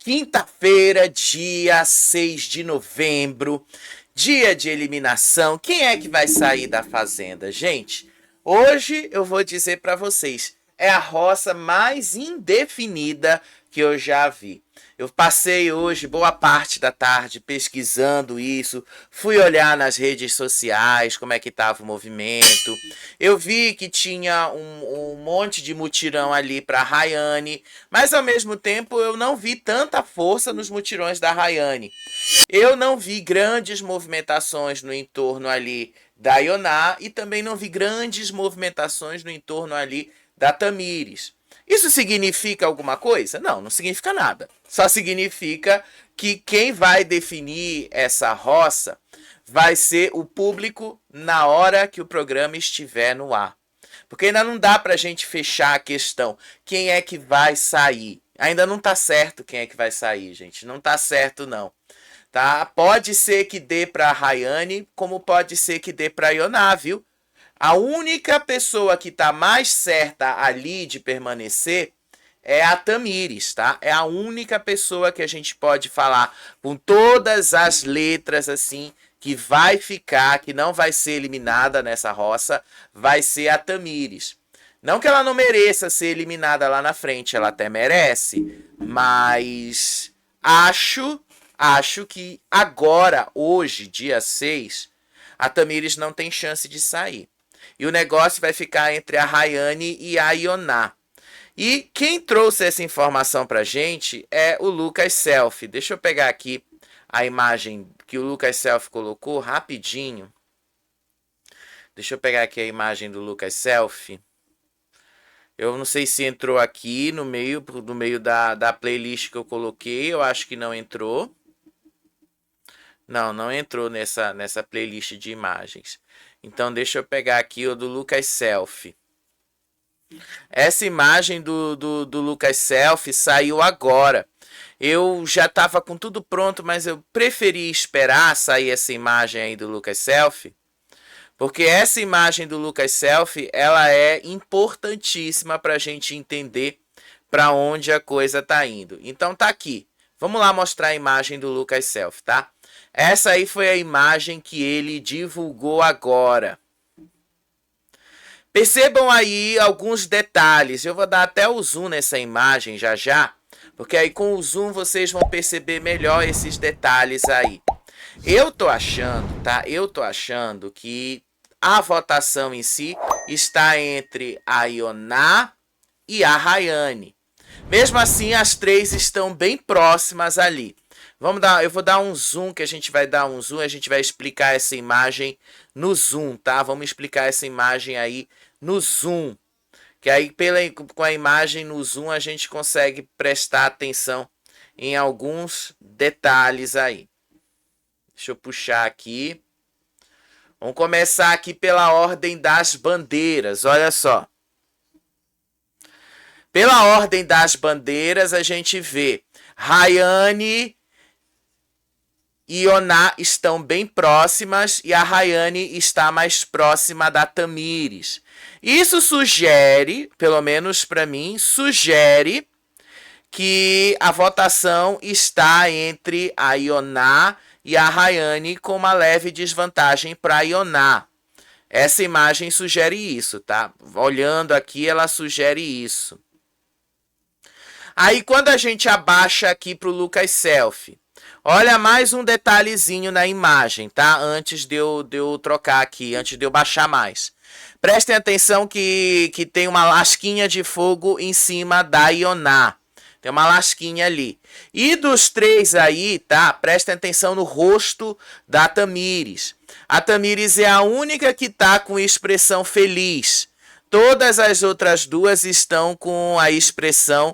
Quinta-feira, dia 6 de novembro, dia de eliminação. Quem é que vai sair da fazenda, gente? Hoje eu vou dizer para vocês, é a roça mais indefinida que eu já vi. Eu passei hoje boa parte da tarde pesquisando isso, fui olhar nas redes sociais como é que estava o movimento. Eu vi que tinha um monte de mutirão ali para Rayane, mas ao mesmo tempo eu não vi tanta força nos mutirões da Rayane. Eu não vi grandes movimentações no entorno ali da Ioná e também não vi grandes movimentações no entorno ali da Tamires. Isso significa alguma coisa? Não, não significa nada. Só significa que quem vai definir essa roça vai ser o público na hora que o programa estiver no ar. Porque ainda não dá pra gente fechar a questão. Quem é que vai sair? Ainda não tá certo quem é que vai sair, gente. Não tá certo, não. Tá? Pode ser que dê pra Rayane, como pode ser que dê pra Ioná, viu? A única pessoa que está mais certa ali de permanecer é a Tamires, tá? É a única pessoa que a gente pode falar com todas as letras assim que vai ficar, que não vai ser eliminada nessa roça, vai ser a Tamires. Não que ela não mereça ser eliminada lá na frente, ela até merece, mas acho que agora, hoje, dia 6, a Tamires não tem chance de sair. E o negócio vai ficar entre a Rayane e a Ioná. E quem trouxe essa informação pra gente é o Lucas Selfie. Deixa eu pegar aqui a imagem que o Lucas Selfie colocou rapidinho. Deixa eu pegar aqui a imagem do Lucas Selfie. Eu não sei se entrou aqui no meio da playlist que eu coloquei. Eu acho que não entrou. Não entrou nessa playlist de imagens. Então deixa eu pegar aqui o do Lucas Selfie. Essa imagem do Lucas Selfie saiu agora. Eu já estava com tudo pronto, mas eu preferi esperar sair essa imagem aí do Lucas Selfie. Porque essa imagem do Lucas Selfie, ela é importantíssima para a gente entender para onde a coisa está indo. Então tá aqui. Vamos lá mostrar a imagem do Lucas Selfie, tá? Essa aí foi a imagem que ele divulgou agora. Percebam aí alguns detalhes. Eu vou dar até o zoom nessa imagem já, porque aí com o zoom vocês vão perceber melhor esses detalhes aí. Eu tô achando, tá? Eu tô achando que a votação em si está entre a Ioná e a Rayane. Mesmo assim, as três estão bem próximas ali. Eu vou dar um zoom, que a gente vai dar um zoom, a gente vai explicar essa imagem no zoom, tá? Vamos explicar essa imagem aí no zoom. Que aí com a imagem no zoom a gente consegue prestar atenção em alguns detalhes aí. Deixa eu puxar aqui. Vamos começar aqui pela ordem das bandeiras, olha só. Pela ordem das bandeiras a gente vê Rayane e Ioná estão bem próximas e a Rayane está mais próxima da Tamires. Isso sugere, pelo menos para mim, sugere que a votação está entre a Ioná e a Rayane com uma leve desvantagem para a Ioná. Essa imagem sugere isso, tá? Olhando aqui, ela sugere isso. Aí quando a gente abaixa aqui para o Lucas Selfie, olha mais um detalhezinho na imagem, tá? Antes de eu trocar aqui, antes de eu baixar mais. Prestem atenção que tem uma lasquinha de fogo em cima da Ioná. Tem uma lasquinha ali. E dos três aí, tá? Prestem atenção no rosto da Tamires. A Tamires é a única que tá com expressão feliz. Todas as outras duas estão com a expressão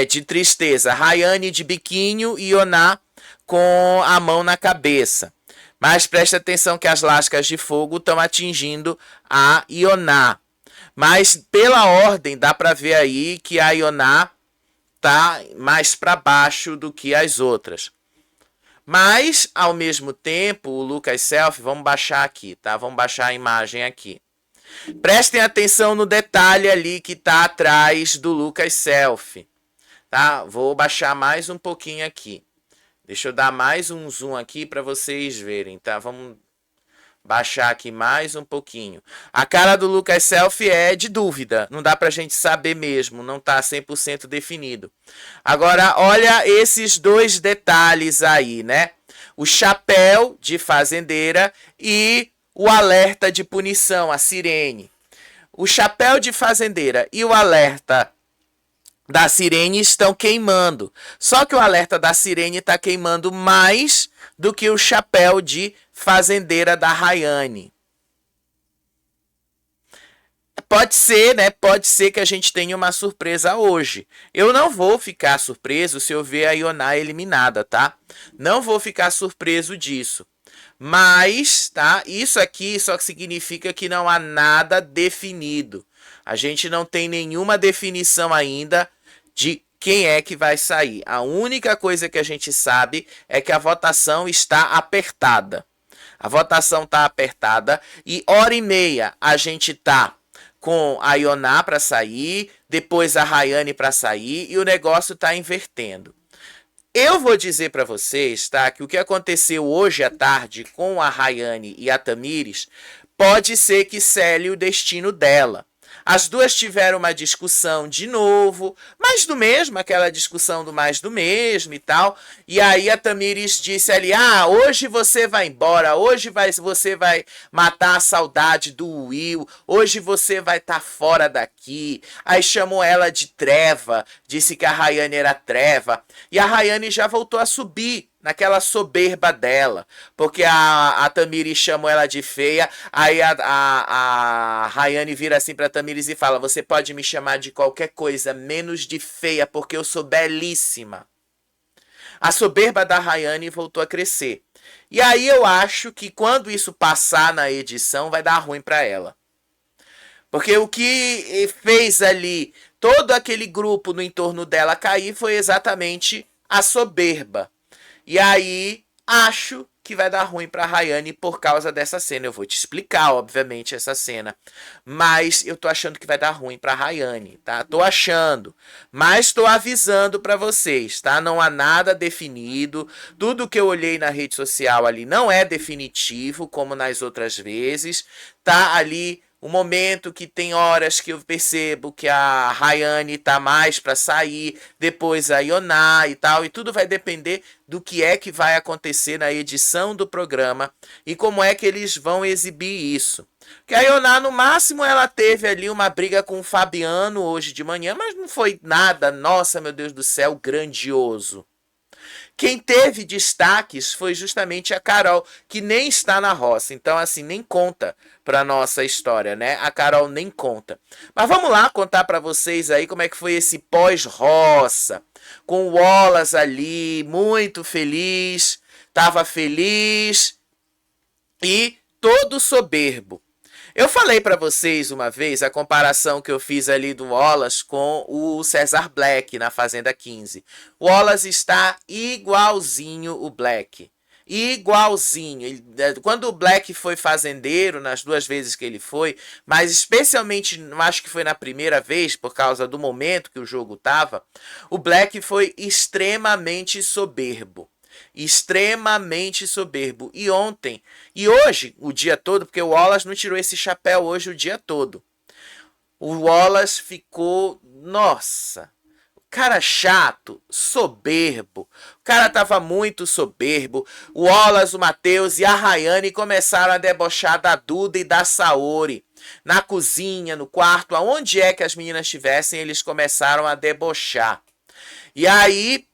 de tristeza. Rayane de biquinho e Ioná com a mão na cabeça. Mas preste atenção que as lascas de fogo estão atingindo a Ioná. Mas pela ordem dá para ver aí que a Ioná tá mais para baixo do que as outras. Mas ao mesmo tempo, o Lucas Selfie, vamos baixar aqui, tá? Vamos baixar a imagem aqui. Prestem atenção no detalhe ali que está atrás do Lucas Selfie. tá? Vou baixar mais um pouquinho aqui. Deixa eu dar mais um zoom aqui para vocês verem, tá? Vamos baixar aqui mais um pouquinho. A cara do Lucas Selfie é de dúvida. Não dá pra gente saber mesmo. Não tá 100% definido. Agora, olha esses dois detalhes aí, né? O chapéu de fazendeira e o alerta de punição, a sirene. O chapéu de fazendeira e o alerta da sirene estão queimando. Só que o alerta da sirene está queimando mais do que o chapéu de fazendeira da Rayane. Pode ser, né? Pode ser que a gente tenha uma surpresa hoje. Eu não vou ficar surpreso se eu ver a Ioná eliminada, tá? Não vou ficar surpreso disso. Mas, tá? Isso aqui só significa que não há nada definido. A gente não tem nenhuma definição ainda de quem é que vai sair. A única coisa que a gente sabe é que a votação está apertada. A votação está apertada e hora e meia a gente tá com a Ioná para sair, depois a Rayane para sair e o negócio está invertendo. Eu vou dizer para vocês, tá, que o que aconteceu hoje à tarde com a Rayane e a Tamires pode ser que cele o destino dela. As duas tiveram uma discussão de novo, mais do mesmo, aquela discussão do mais do mesmo e tal. E aí a Tamires disse ali, hoje você vai embora, hoje você vai matar a saudade do Will, hoje você vai estar fora daqui. Aí chamou ela de treva, disse que a Rayane era treva. E a Rayane já voltou a subir naquela soberba dela, porque a Tamires chamou ela de feia, aí a Rayane vira assim pra Tamires e fala, você pode me chamar de qualquer coisa, menos de feia, porque eu sou belíssima. A soberba da Rayane voltou a crescer. E aí eu acho que quando isso passar na edição, vai dar ruim pra ela. Porque o que fez ali todo aquele grupo no entorno dela cair foi exatamente a soberba. E aí, acho que vai dar ruim pra Rayane por causa dessa cena. Eu vou te explicar, obviamente, essa cena. Mas eu tô achando que vai dar ruim pra Rayane, tá? Tô achando. Mas tô avisando pra vocês, tá? Não há nada definido. Tudo que eu olhei na rede social ali não é definitivo, como nas outras vezes. Tá ali um momento que tem horas que eu percebo que a Rayane tá mais para sair, depois a Ioná e tal, e tudo vai depender do que é que vai acontecer na edição do programa e como é que eles vão exibir isso. Porque a Ioná, no máximo, ela teve ali uma briga com o Fabiano hoje de manhã, mas não foi nada, nossa, meu Deus do céu, grandioso. Quem teve destaques foi justamente a Carol, que nem está na roça. Então, assim, nem conta para nossa história, né? A Carol nem conta. Mas vamos lá contar para vocês aí como é que foi esse pós-roça. Com o Wallace ali, muito feliz, estava feliz e todo soberbo. Eu falei para vocês uma vez a comparação que eu fiz ali do Wallace com o Cesar Black na Fazenda 15. O Wallace está igualzinho o Black. Igualzinho. Quando o Black foi fazendeiro, nas duas vezes que ele foi, mas especialmente, acho que foi na primeira vez, por causa do momento que o jogo estava, o Black foi extremamente soberbo. Extremamente soberbo. E ontem, e hoje, o dia todo, porque o Wallace não tirou esse chapéu hoje o dia todo. O Wallace ficou, nossa, cara chato, soberbo. O cara tava muito soberbo. O Wallace, o Matheus e a Rayane começaram a debochar da Duda e da Saori. Na cozinha, no quarto, aonde é que as meninas estivessem, eles começaram a debochar. E aí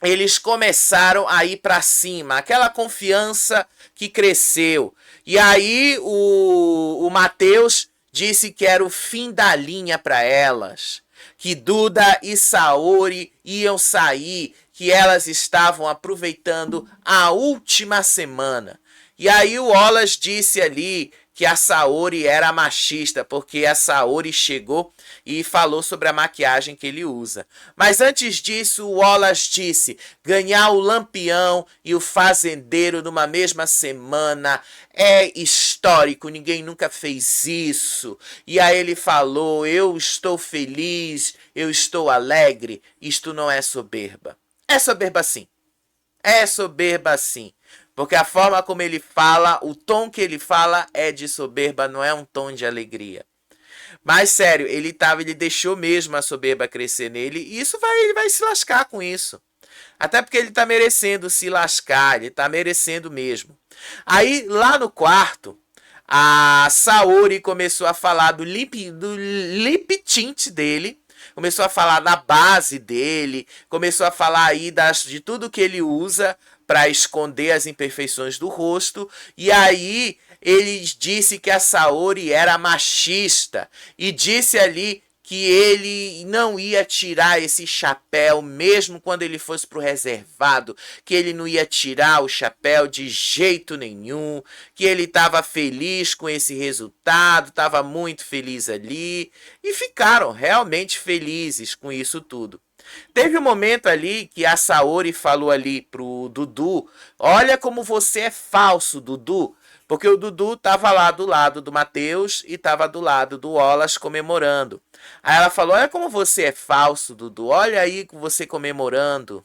eles começaram a ir para cima, aquela confiança que cresceu. E aí o Matheus disse que era o fim da linha para elas, que Duda e Saori iam sair, que elas estavam aproveitando a última semana. E aí o Wallace disse ali que a Saori era machista, porque a Saori chegou e falou sobre a maquiagem que ele usa. Mas antes disso, o Wallace disse: ganhar o Lampião e o Fazendeiro numa mesma semana é histórico, ninguém nunca fez isso. E aí ele falou: eu estou feliz, eu estou alegre, isto não é soberba. É soberba sim. É soberba sim. Porque a forma como ele fala, o tom que ele fala é de soberba, não é um tom de alegria. Mas sério, ele deixou mesmo a soberba crescer nele, e ele vai se lascar com isso. Até porque ele tá merecendo se lascar, ele tá merecendo mesmo. Aí, lá no quarto, a Saori começou a falar do lip tint dele, começou a falar da base dele, começou a falar aí de tudo que ele usa para esconder as imperfeições do rosto. E aí ele disse que a Saori era machista e disse ali que ele não ia tirar esse chapéu mesmo quando ele fosse pro reservado, que ele não ia tirar o chapéu de jeito nenhum, que ele estava feliz com esse resultado, estava muito feliz ali, e ficaram realmente felizes com isso tudo. Teve um momento ali que a Saori falou ali pro Dudu: olha como você é falso, Dudu. Porque o Dudu estava lá do lado do Matheus e estava do lado do Wallace comemorando. Aí ela falou: olha como você é falso, Dudu. Olha aí com você comemorando.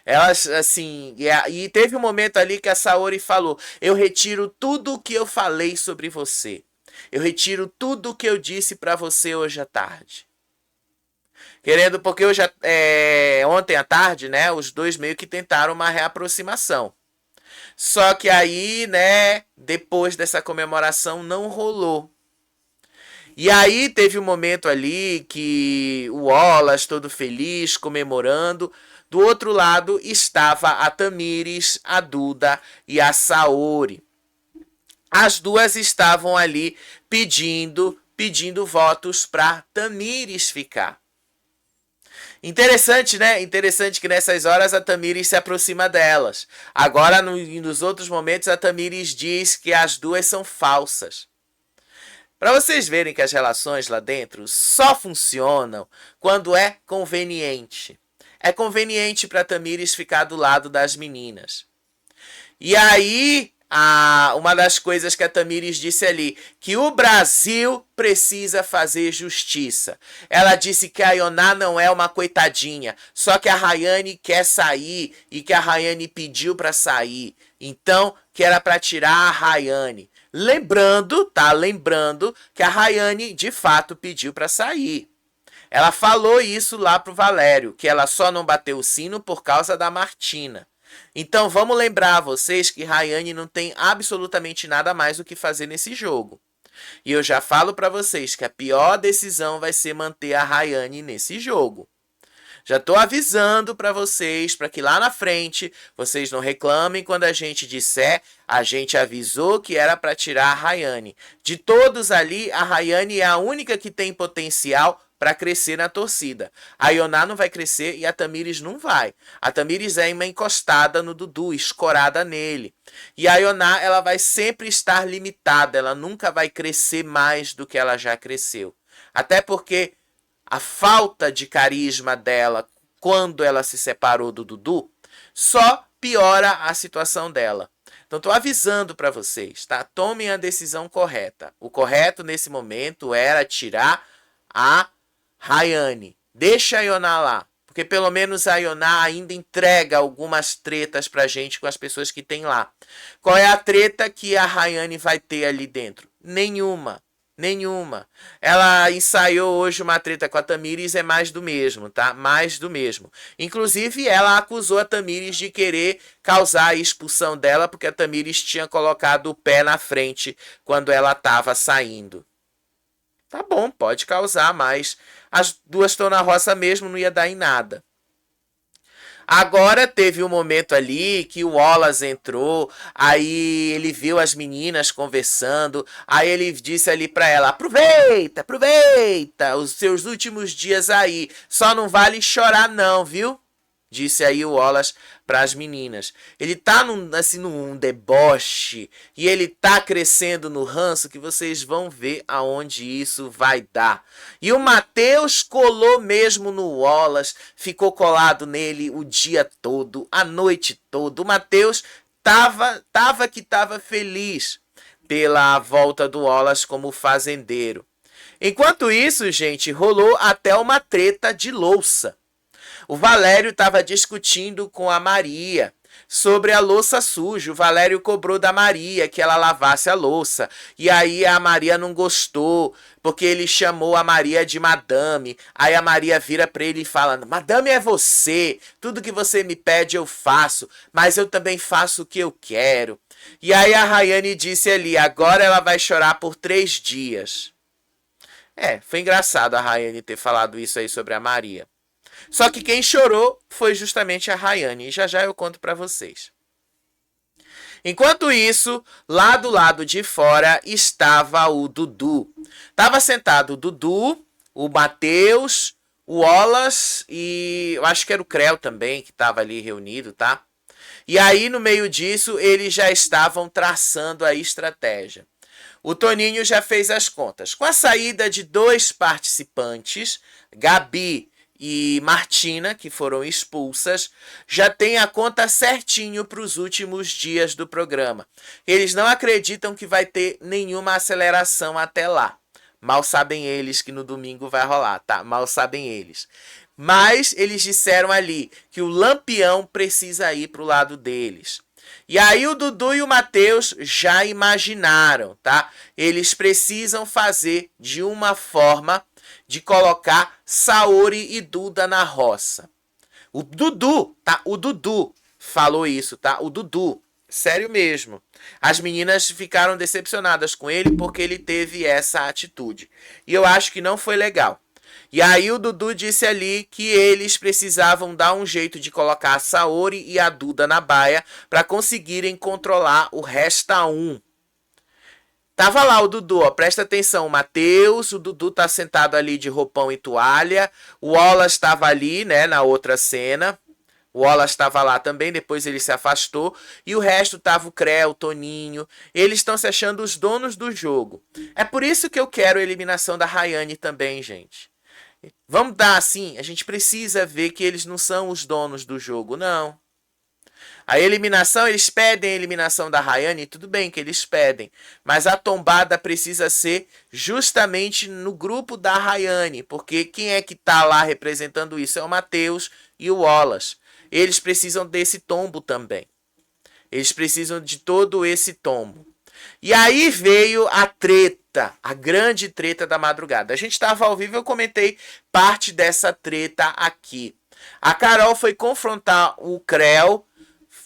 Elas, assim, e teve um momento ali que a Saori falou: eu retiro tudo o que eu falei sobre você. Eu retiro tudo o que eu disse para você hoje à tarde. Querendo, porque hoje, ontem à tarde, né, os dois meio que tentaram uma reaproximação. Só que aí, né, depois dessa comemoração não rolou. E aí teve um momento ali que o Wallace, todo feliz, comemorando. Do outro lado estava a Tamires, a Duda e a Saori. As duas estavam ali pedindo votos para Tamires ficar. Interessante, né? Interessante que nessas horas a Tamires se aproxima delas. Agora, nos outros momentos, a Tamires diz que as duas são falsas. Para vocês verem que as relações lá dentro só funcionam quando é conveniente. É conveniente para Tamires ficar do lado das meninas. E aí, uma das coisas que a Tamires disse ali, que o Brasil precisa fazer justiça. Ela disse que a Ioná não é uma coitadinha, só que a Rayane quer sair e que a Rayane pediu para sair. Então, que era para tirar a Rayane. Lembrando que a Rayane de fato pediu para sair. Ela falou isso lá pro Valério, que ela só não bateu o sino por causa da Martina. Então vamos lembrar a vocês que Rayane não tem absolutamente nada mais o que fazer nesse jogo. E eu já falo para vocês que a pior decisão vai ser manter a Rayane nesse jogo. Já estou avisando para vocês, para que lá na frente vocês não reclamem quando a gente disser: a gente avisou que era para tirar a Rayane. De todos ali, a Rayane é a única que tem potencial para crescer na torcida. A Ioná não vai crescer e a Tamires não vai. A Tamires é uma encostada no Dudu, escorada nele. E a Ioná, ela vai sempre estar limitada, ela nunca vai crescer mais do que ela já cresceu. Até porque a falta de carisma dela quando ela se separou do Dudu só piora a situação dela. Então estou avisando para vocês, tá? Tomem a decisão correta. O correto nesse momento era tirar a Rayane. Deixa a Ioná lá. Porque pelo menos a Ioná ainda entrega algumas tretas pra gente com as pessoas que tem lá. Qual é a treta que a Rayane vai ter ali dentro? Nenhuma. Ela ensaiou hoje uma treta com a Tamires, é mais do mesmo, tá? Mais do mesmo. Inclusive, ela acusou a Tamires de querer causar a expulsão dela, porque a Tamires tinha colocado o pé na frente quando ela estava saindo. Tá bom, pode causar, mas as duas estão na roça mesmo, não ia dar em nada. Agora teve um momento ali que o Wallace entrou, aí ele viu as meninas conversando, aí ele disse ali pra ela: aproveita os seus últimos dias aí, só não vale chorar não, viu? disse aí o Wallace para as meninas. Ele tá num deboche e ele tá crescendo no ranço que vocês vão ver aonde isso vai dar. E o Mateus colou mesmo no Wallace, ficou colado nele o dia todo, a noite toda. O Mateus tava feliz pela volta do Wallace como fazendeiro. Enquanto isso, gente, rolou até uma treta de louça. O Valério estava discutindo com a Maria sobre a louça suja. O Valério cobrou da Maria que ela lavasse a louça. E aí a Maria não gostou, porque ele chamou a Maria de madame. Aí a Maria vira para ele e fala: madame é você, tudo que você me pede eu faço, mas eu também faço o que eu quero. E aí a Rayane disse ali: agora ela vai chorar por 3 dias. Foi engraçado a Rayane ter falado isso aí sobre a Maria. Só que quem chorou foi justamente a Rayane. E já já eu conto para vocês. Enquanto isso, lá do lado de fora estava o Dudu. Estava sentado o Dudu, o Mateus, o Wallace e eu acho que era o Creu também que estava ali reunido, tá? E aí no meio disso eles já estavam traçando a estratégia. O Toninho já fez as contas. Com a saída de 2 participantes, Gabi e Martina, que foram expulsas, já tem a conta certinho para os últimos dias do programa. Eles não acreditam que vai ter nenhuma aceleração até lá. Mal sabem eles que no domingo vai rolar, tá? Mal sabem eles. Mas eles disseram ali que o Lampião precisa ir para o lado deles. E aí o Dudu e o Mateus já imaginaram, tá? Eles precisam fazer de uma forma de colocar Saori e Duda na roça. O Dudu, tá? O Dudu falou isso, tá? O Dudu, sério mesmo. As meninas ficaram decepcionadas com ele porque ele teve essa atitude. E eu acho que não foi legal. E aí o Dudu disse ali que eles precisavam dar um jeito de colocar a Saori e a Duda na baia para conseguirem controlar o Resta 1. Tava lá o Dudu, ó, presta atenção, o Mateus, o Dudu tá sentado ali de roupão e toalha, o Wallace estava ali, né, na outra cena, o Wallace estava lá também, depois ele se afastou, e o resto tava o Creu, o Toninho, eles estão se achando os donos do jogo. É por isso que eu quero a eliminação da Rayane também, gente. Vamos dar assim, a gente precisa ver que eles não são os donos do jogo, não. A eliminação, eles pedem a eliminação da Rayane, tudo bem que eles pedem, mas a tombada precisa ser justamente no grupo da Rayane, porque quem é que tá lá representando isso? É o Mateus e o Wallace. Eles precisam desse tombo também. Eles precisam de todo esse tombo. E aí veio a treta, a grande treta da madrugada. A gente estava ao vivo, eu comentei parte dessa treta aqui. A Carol foi confrontar o Creu,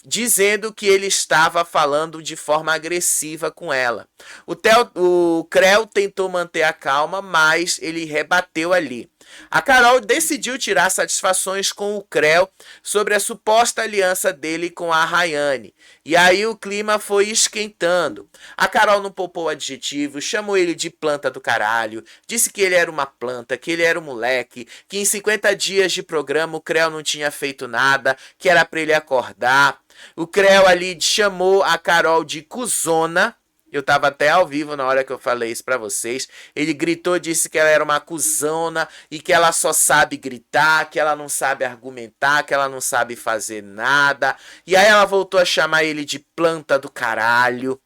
dizendo que ele estava falando de forma agressiva com ela. O Creu tentou manter a calma, mas ele rebateu ali. A Carol decidiu tirar satisfações com o Creu sobre a suposta aliança dele com a Rayane. E aí o clima foi esquentando. A Carol não poupou adjetivos, chamou ele de planta do caralho, disse que ele era uma planta, que ele era um moleque, que em 50 dias de programa o Creu não tinha feito nada, que era pra ele acordar. O Creu ali chamou a Carol de cuzona. Eu tava até ao vivo na hora que eu falei isso pra vocês. Ele gritou, disse que ela era uma cuzona e que ela só sabe gritar, que ela não sabe argumentar, que ela não sabe fazer nada. E aí ela voltou a chamar ele de planta do caralho.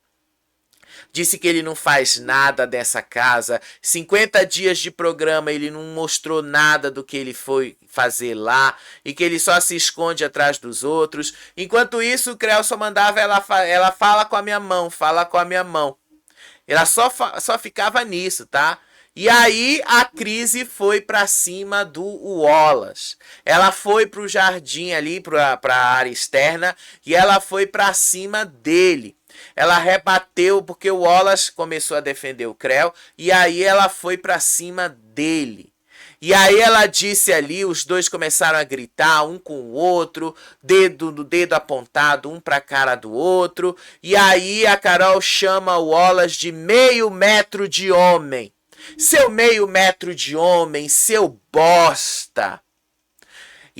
Disse que ele não faz nada dessa casa. 50 dias de programa ele não mostrou nada do que ele foi fazer lá. E que ele só se esconde atrás dos outros. Enquanto isso, o Creu só mandava ela fala com a minha mão, fala com a minha mão. Ela só ficava nisso, tá? E aí a crise foi para cima do Wallace. Ela foi pro jardim ali, pra área externa. E ela foi para cima dele. Ela rebateu porque o Wallace começou a defender o Creu e aí ela foi para cima dele. E aí ela disse ali, os dois começaram a gritar um com o outro, dedo apontado um para a cara do outro. E aí a Carol chama o Wallace de meio metro de homem. Seu meio metro de homem, seu bosta.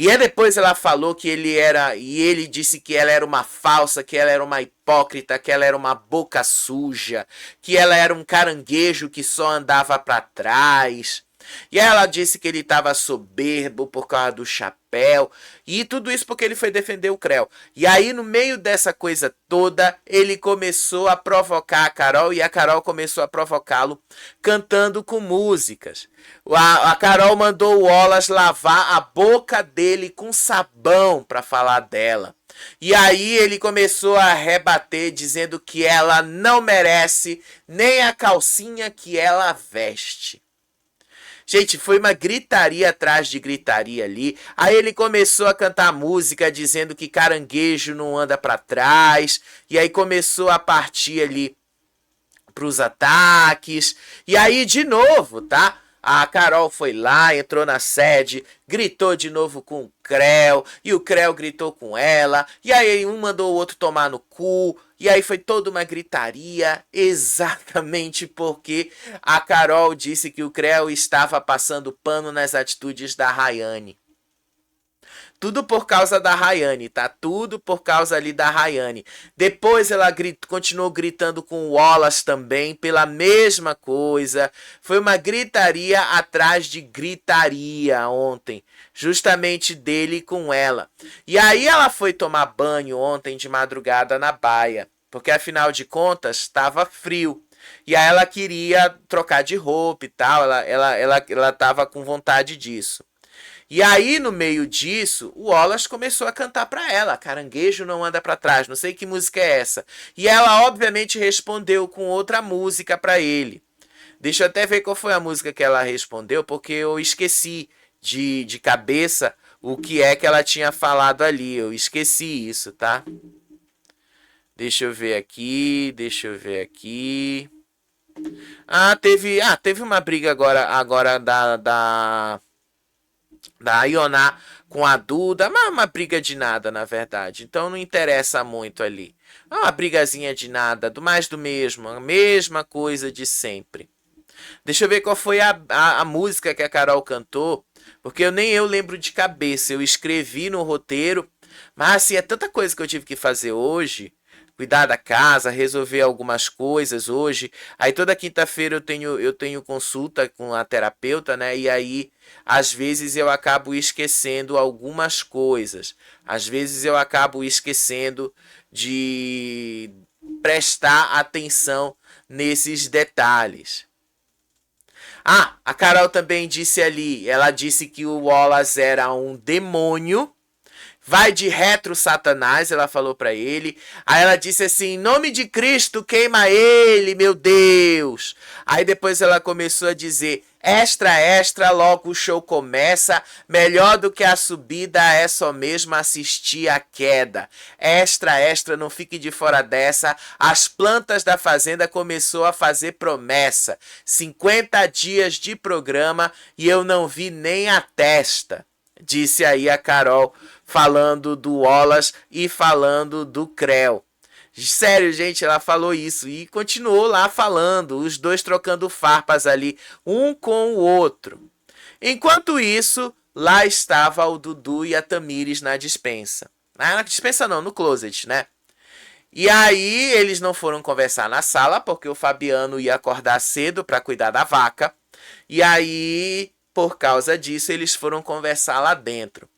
E aí depois ela falou que ele era, e ele disse que ela era uma falsa, que ela era uma hipócrita, que ela era uma boca suja, que ela era um caranguejo que só andava para trás. E ela disse que ele estava soberbo por causa do chapéu. E tudo isso porque ele foi defender o Creu. E aí, no meio dessa coisa toda, ele começou a provocar a Carol. E a Carol começou a provocá-lo cantando com músicas. A Carol mandou o Wallace lavar a boca dele com sabão para falar dela. E aí ele começou a rebater, dizendo que ela não merece nem a calcinha que ela veste. Gente, foi uma gritaria atrás de gritaria ali. Aí ele começou a cantar música dizendo que caranguejo não anda para trás. E aí começou a partir ali para os ataques. E aí de novo, tá? A Carol foi lá, entrou na sede, gritou de novo com o Creu, e o Creu gritou com ela, e aí um mandou o outro tomar no cu, e aí foi toda uma gritaria, exatamente porque a Carol disse que o Creu estava passando pano nas atitudes da Rayane. Tudo por causa da Rayane, tá? Tudo por causa ali da Rayane. Depois ela continuou gritando com o Wallace também, pela mesma coisa. Foi uma gritaria atrás de gritaria ontem. Justamente dele com ela. E aí ela foi tomar banho ontem de madrugada na baia. Porque afinal de contas, estava frio. E aí ela queria trocar de roupa e tal. Ela tava com vontade disso. E aí, no meio disso, o Wallace começou a cantar para ela. Caranguejo não anda para trás, não sei que música é essa. E ela, obviamente, respondeu com outra música para ele. Deixa eu até ver qual foi a música que ela respondeu, porque eu esqueci de cabeça o que é que ela tinha falado ali. Eu esqueci isso, tá? Deixa eu ver aqui. Teve uma briga agora da Ioná com a Duda, mas uma briga de nada, na verdade. Então não interessa muito ali. É uma brigazinha de nada, do mais do mesmo, a mesma coisa de sempre. Deixa eu ver qual foi a música que a Carol cantou, porque nem eu lembro de cabeça. Eu escrevi no roteiro, mas assim, é tanta coisa que eu tive que fazer hoje. Cuidar da casa, resolver algumas coisas hoje. Aí toda quinta-feira eu tenho consulta com a terapeuta, né? E aí, às vezes, eu acabo esquecendo algumas coisas. Às vezes eu acabo esquecendo de prestar atenção nesses detalhes. A Carol também disse ali, ela disse que o Wallace era um demônio. Vai de retro Satanás, ela falou para ele. Aí ela disse assim, em nome de Cristo, queima ele, meu Deus. Aí depois ela começou a dizer, extra, extra, logo o show começa. Melhor do que a subida é só mesmo assistir a queda. Extra, extra, não fique de fora dessa. As plantas da fazenda começou a fazer promessa. 50 dias de programa e eu não vi nem a testa. Disse aí a Carol, falando do Wallace e falando do Creu. Sério, gente, ela falou isso e continuou lá falando, os dois trocando farpas ali, um com o outro. Enquanto isso, lá estava o Dudu e a Tamires na despensa. Na despensa não, no closet, né? E aí eles não foram conversar na sala, porque o Fabiano ia acordar cedo para cuidar da vaca. E aí, por causa disso, eles foram conversar lá dentro.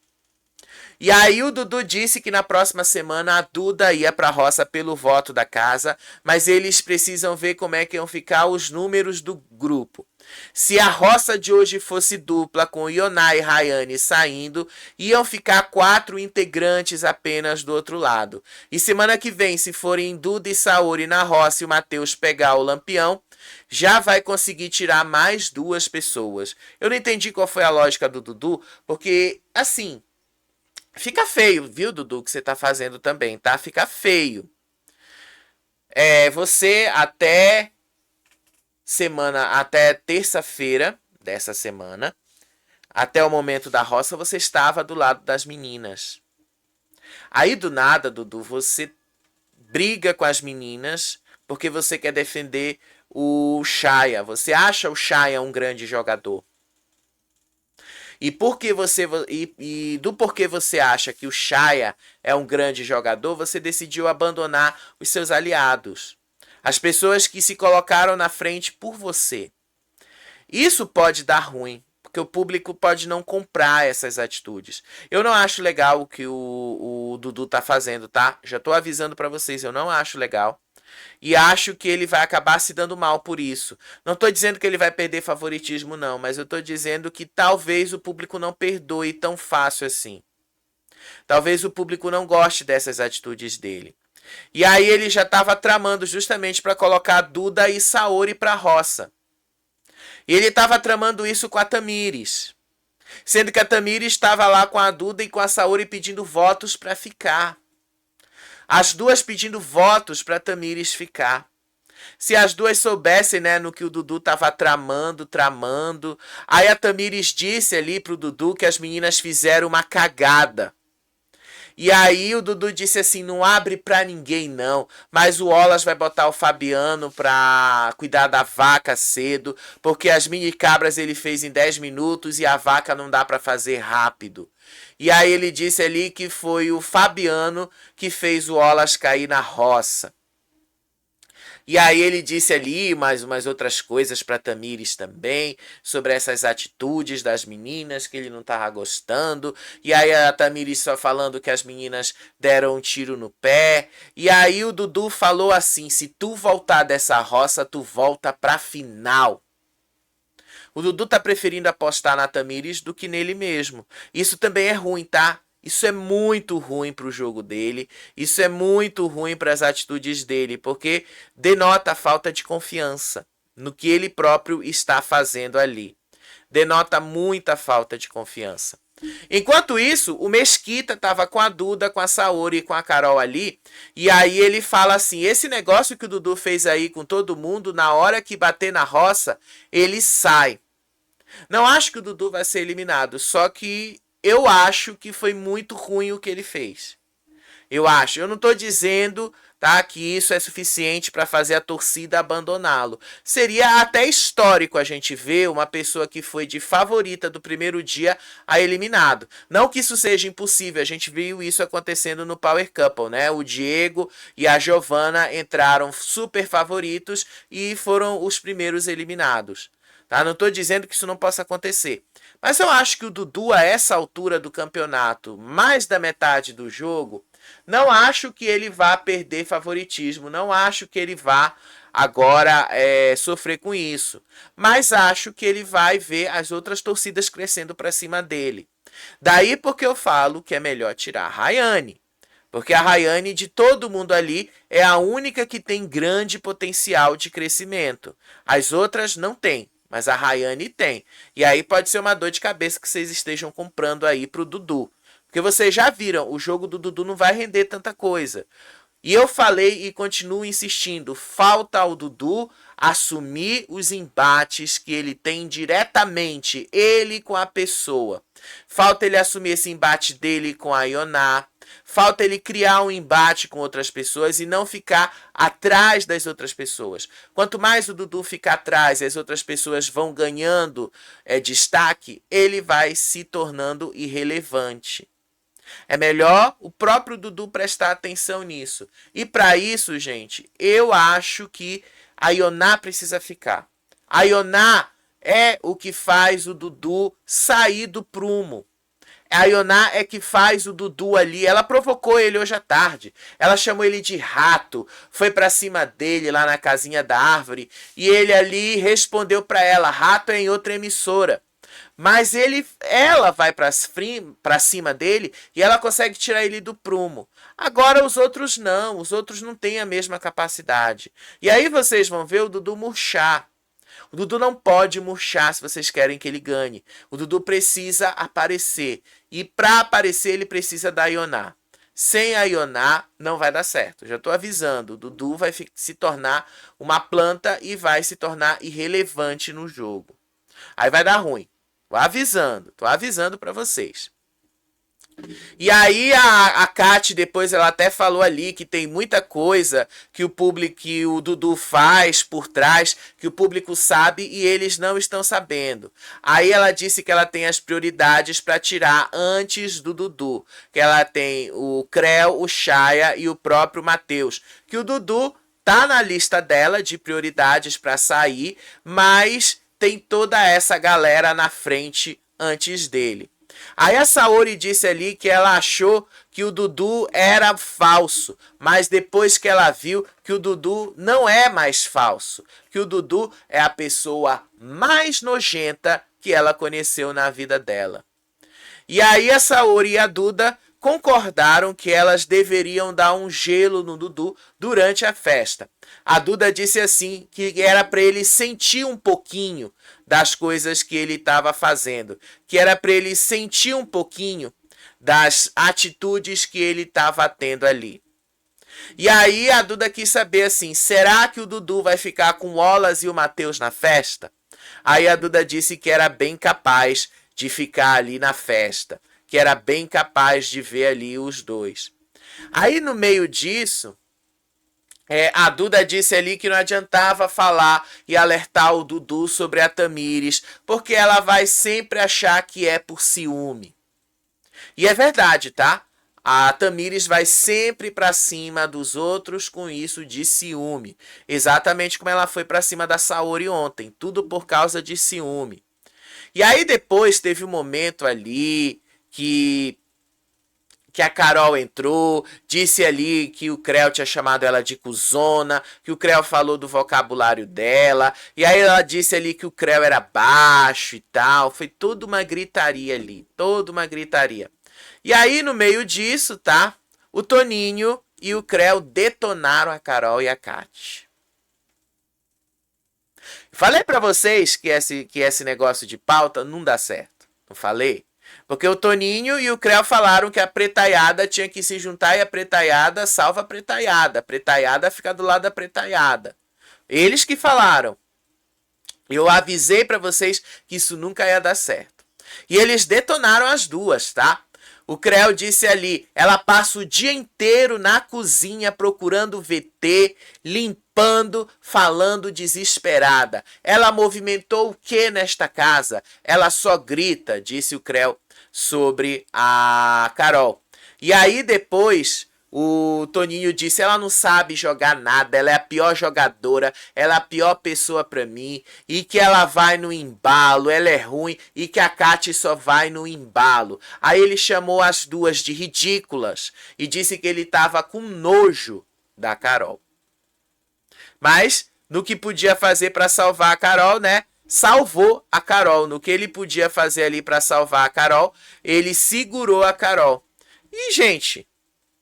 E aí o Dudu disse que na próxima semana a Duda ia para a roça pelo voto da casa, mas eles precisam ver como é que iam ficar os números do grupo. Se a roça de hoje fosse dupla, com Ioná e Rayane saindo, iam ficar 4 integrantes apenas do outro lado. E semana que vem, se forem Duda e Saori na roça e o Matheus pegar o Lampião, já vai conseguir tirar mais 2 pessoas. Eu não entendi qual foi a lógica do Dudu, porque, assim, fica feio, viu, Dudu, o que você tá fazendo também, tá? Fica feio. Você até terça-feira dessa semana, até o momento da roça, você estava do lado das meninas. Aí do nada, Dudu, você briga com as meninas porque você quer defender o Chaya. Você acha o Chaya um grande jogador. e do porquê você acha que o Chaya é um grande jogador, você decidiu abandonar os seus aliados, as pessoas que se colocaram na frente por você. Isso pode dar ruim, porque o público pode não comprar essas atitudes. Eu não acho legal o que o Dudu tá fazendo, tá? Já tô avisando para vocês, eu não acho legal. E acho que ele vai acabar se dando mal por isso. Não estou dizendo que ele vai perder favoritismo, não, mas eu estou dizendo que talvez o público não perdoe tão fácil assim. Talvez o público não goste dessas atitudes dele. E aí ele já estava tramando justamente para colocar Duda e Saori para a roça. E ele estava tramando isso com a Tamires. Sendo que a Tamires estava lá com a Duda e com a Saori pedindo votos para ficar. As duas pedindo votos para Tamires ficar. Se as duas soubessem, né, no que o Dudu estava tramando. Aí a Tamires disse ali pro Dudu que as meninas fizeram uma cagada. E aí o Dudu disse assim, não abre pra ninguém não, mas o Olas vai botar o Fabiano pra cuidar da vaca cedo, porque as mini cabras ele fez em 10 minutos e a vaca não dá pra fazer rápido. E aí ele disse ali que foi o Fabiano que fez o Olas cair na roça. E aí ele disse ali mais umas outras coisas para Tamires também, sobre essas atitudes das meninas que ele não estava gostando. E aí a Tamires só falando que as meninas deram um tiro no pé. E aí o Dudu falou assim, se tu voltar dessa roça, tu volta pra final. O Dudu tá preferindo apostar na Tamires do que nele mesmo. Isso também é ruim, tá? Isso é muito ruim para o jogo dele, isso é muito ruim para as atitudes dele, porque denota a falta de confiança no que ele próprio está fazendo ali. Denota muita falta de confiança. Enquanto isso, o Mesquita estava com a Duda, com a Saori e com a Carol ali, e aí ele fala assim, esse negócio que o Dudu fez aí com todo mundo, na hora que bater na roça, ele sai. Não acho que o Dudu vai ser eliminado, só que eu acho que foi muito ruim o que ele fez. Eu acho. Eu não estou dizendo, tá, que isso é suficiente para fazer a torcida abandoná-lo. Seria até histórico a gente ver uma pessoa que foi de favorita do primeiro dia a eliminado. Não que isso seja impossível. A gente viu isso acontecendo no Power Couple, né? O Diego e a Giovanna entraram super favoritos e foram os primeiros eliminados. Tá? Não estou dizendo que isso não possa acontecer. Mas eu acho que o Dudu, a essa altura do campeonato, mais da metade do jogo, não acho que ele vá perder favoritismo. Não acho que ele vá agora sofrer com isso. Mas acho que ele vai ver as outras torcidas crescendo para cima dele. Daí porque eu falo que é melhor tirar a Rayane. Porque a Rayane, de todo mundo ali, é a única que tem grande potencial de crescimento. As outras não têm. Mas a Rayane tem. E aí pode ser uma dor de cabeça que vocês estejam comprando aí pro Dudu. Porque vocês já viram, o jogo do Dudu não vai render tanta coisa. E eu falei e continuo insistindo, falta ao Dudu assumir os embates que ele tem diretamente, ele com a pessoa. Falta ele assumir esse embate dele com a Ioná. Falta ele criar um embate com outras pessoas e não ficar atrás das outras pessoas. Quanto mais o Dudu ficar atrás e as outras pessoas vão ganhando destaque, ele vai se tornando irrelevante. É melhor o próprio Dudu prestar atenção nisso. E para isso, gente, eu acho que a Ioná precisa ficar. A Ioná é o que faz o Dudu sair do prumo. A Ioná é que faz o Dudu ali. Ela provocou ele hoje à tarde. Ela chamou ele de rato. Foi pra cima dele lá na casinha da árvore. E ele ali respondeu pra ela. Rato é em outra emissora. Mas ela vai pra cima dele e ela consegue tirar ele do prumo. Agora os outros não. Os outros não têm a mesma capacidade. E aí vocês vão ver o Dudu murchar. O Dudu não pode murchar se vocês querem que ele ganhe. O Dudu precisa aparecer. E para aparecer ele precisa da Ioná. Sem a Ioná não vai dar certo. Já estou avisando. O Dudu vai se tornar uma planta e vai se tornar irrelevante no jogo. Aí vai dar ruim. Estou avisando para vocês. E aí a Kate depois ela até falou ali que tem muita coisa que o público, que o Dudu faz por trás, que o público sabe e eles não estão sabendo. Aí ela disse que ela tem as prioridades para tirar antes do Dudu, que ela tem o Creu, o Chaya e o próprio Matheus, que o Dudu tá na lista dela de prioridades para sair, mas tem toda essa galera na frente antes dele. Aí a Saori disse ali que ela achou que o Dudu era falso, mas depois que ela viu que o Dudu não é mais falso, que o Dudu é a pessoa mais nojenta que ela conheceu na vida dela. E aí a Saori e a Duda concordaram que elas deveriam dar um gelo no Dudu durante a festa. A Duda disse assim que era para ele sentir um pouquinho das coisas que ele estava fazendo, que era para ele sentir um pouquinho das atitudes que ele estava tendo ali. E aí a Duda quis saber assim, será que o Dudu vai ficar com o Wallace e o Matheus na festa? Aí a Duda disse que era bem capaz de ficar ali na festa, que era bem capaz de ver ali os dois. Aí no meio disso, a Duda disse ali que não adiantava falar e alertar o Dudu sobre a Tamires, porque ela vai sempre achar que é por ciúme. E é verdade, tá? A Tamires vai sempre para cima dos outros com isso de ciúme. Exatamente como ela foi para cima da Saori ontem. Tudo por causa de ciúme. E aí depois teve um momento ali que a Carol entrou, disse ali que o Creu tinha chamado ela de cuzona, que o Creu falou do vocabulário dela, e aí ela disse ali que o Creu era baixo e tal, foi toda uma gritaria ali, toda uma gritaria. E aí no meio disso, tá, o Toninho e o Creu detonaram a Carol e a Kate. Falei pra vocês que esse negócio de pauta não dá certo, não falei? Porque o Toninho e o Creu falaram que a pretaiada tinha que se juntar e a pretaiada salva a pretaiada. A pretaiada fica do lado da pretaiada. Eles que falaram. Eu avisei para vocês que isso nunca ia dar certo. E eles detonaram as duas, tá? O Creu disse ali, ela passa o dia inteiro na cozinha procurando VT, limpando, falando desesperada. Ela movimentou o que nesta casa? Ela só grita, disse o Creu sobre a Carol. E aí depois o Toninho disse, ela não sabe jogar nada, ela é a pior jogadora, ela é a pior pessoa pra mim, e que ela vai no embalo, ela é ruim, e que a Kate só vai no embalo. Aí ele chamou as duas de ridículas, e disse que ele tava com nojo da Carol. Mas, no que podia fazer pra salvar a Carol, né? Salvou a Carol. No que ele podia fazer ali pra salvar a Carol, ele segurou a Carol. E, gente,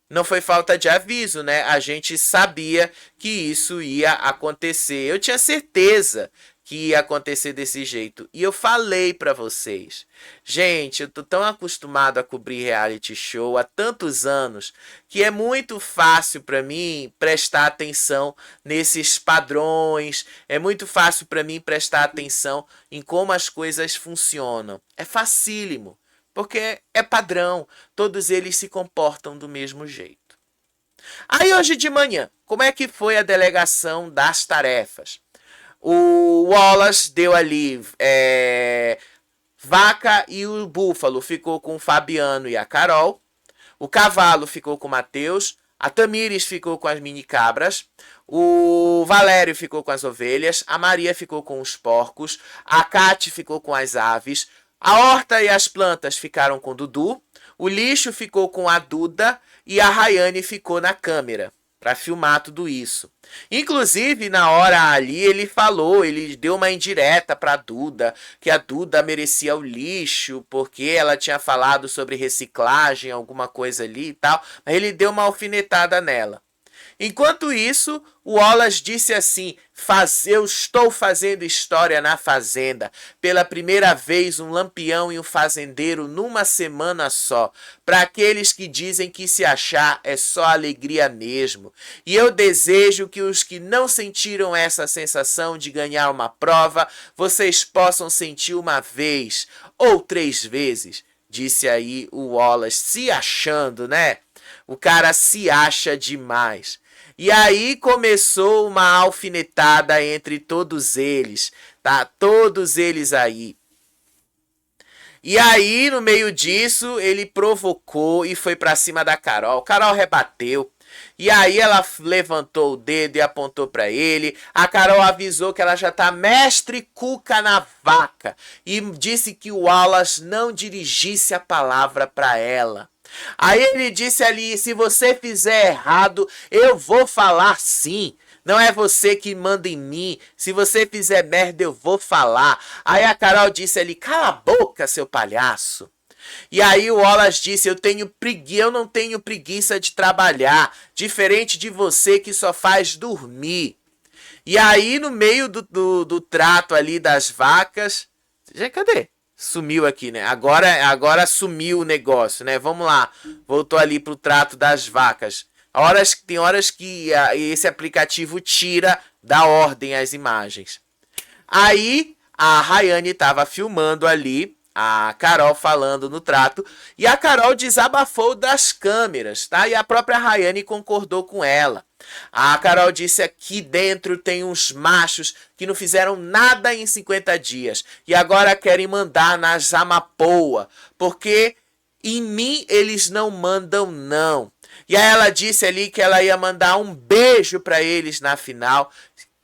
não foi falta de aviso, né? A gente sabia que isso ia acontecer. Eu tinha certeza que ia acontecer desse jeito. E eu falei pra vocês. Gente, eu tô tão acostumado a cobrir reality show há tantos anos que é muito fácil pra mim prestar atenção nesses padrões. É muito fácil pra mim prestar atenção em como as coisas funcionam. É facílimo. Porque é padrão, todos eles se comportam do mesmo jeito. Aí hoje de manhã, como é que foi a delegação das tarefas? O Wallace deu ali Vaca e o Búfalo ficou com o Fabiano e a Carol. O Cavalo ficou com o Matheus. A Tamires ficou com as mini cabras. O Valério ficou com as ovelhas. A Maria ficou com os porcos. A Kate ficou com as aves. A horta e as plantas ficaram com o Dudu, o lixo ficou com a Duda e a Rayane ficou na câmera para filmar tudo isso. Inclusive, na hora ali, ele deu uma indireta para a Duda, que a Duda merecia o lixo, porque ela tinha falado sobre reciclagem, alguma coisa ali e tal, mas ele deu uma alfinetada nela. Enquanto isso, o Wallace disse assim, eu estou fazendo história na fazenda. Pela primeira vez, um lampião e um fazendeiro numa semana só. Para aqueles que dizem que se achar é só alegria mesmo. E eu desejo que os que não sentiram essa sensação de ganhar uma prova, vocês possam sentir uma vez ou 3 vezes. disse aí o Wallace, se achando, né? O cara se acha demais. E aí começou uma alfinetada entre todos eles, tá? Todos eles aí. E aí, no meio disso, ele provocou e foi pra cima da Carol. Carol rebateu. E aí ela levantou o dedo e apontou pra ele. A Carol avisou que ela já tá mestre cuca na vaca. E disse que o Wallace não dirigisse a palavra pra ela. Aí ele disse ali, se você fizer errado, eu vou falar sim. Não é você que manda em mim. Se você fizer merda, eu vou falar. Aí a Carol disse ali, cala a boca, seu palhaço. E aí o Wallace disse, eu não tenho preguiça de trabalhar. Diferente de você que só faz dormir. E aí no meio do trato ali das vacas... Cadê? Sumiu aqui, né? Agora sumiu o negócio, né? Vamos lá. Voltou ali pro trato das vacas. Tem horas que esse aplicativo tira da ordem as imagens. Aí a Rayane estava filmando ali, a Carol falando no trato, e a Carol desabafou das câmeras, tá? E a própria Rayane concordou com ela. A Carol disse, aqui dentro tem uns machos que não fizeram nada em 50 dias e agora querem mandar nas Amapoa, porque em mim eles não mandam não. E aí ela disse ali que ela ia mandar um beijo para eles na final,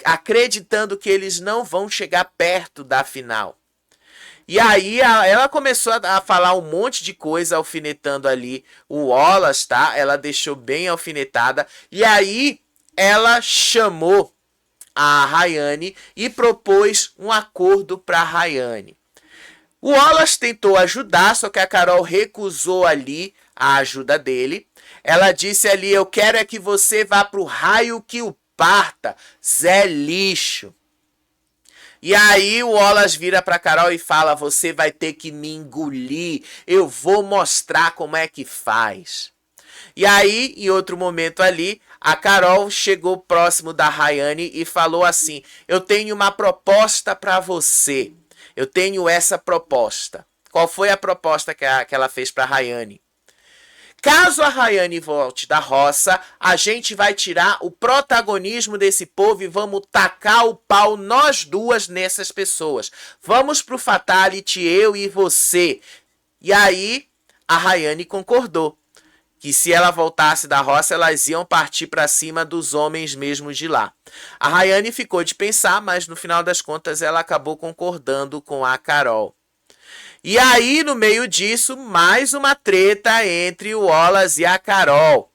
acreditando que eles não vão chegar perto da final. E aí ela começou a falar um monte de coisa, alfinetando ali o Wallace, tá? Ela deixou bem alfinetada. E aí ela chamou a Rayane e propôs um acordo para Rayane. O Wallace tentou ajudar, só que a Carol recusou ali a ajuda dele. Ela disse ali, eu quero é que você vá pro raio que o parta, Zé Lixo. E aí o Wallace vira pra Carol e fala, você vai ter que me engolir, eu vou mostrar como é que faz. E aí, em outro momento ali, a Carol chegou próximo da Rayane e falou assim, eu tenho uma proposta pra você, eu tenho essa proposta. Qual foi a proposta que ela fez pra Rayane? Caso a Rayane volte da roça, a gente vai tirar o protagonismo desse povo e vamos tacar o pau nós duas nessas pessoas. Vamos pro Fatality, eu e você. E aí a Rayane concordou que se ela voltasse da roça, elas iam partir para cima dos homens mesmo de lá. A Rayane ficou de pensar, mas no final das contas ela acabou concordando com a Carol. E aí, no meio disso, mais uma treta entre o Wallace e a Carol.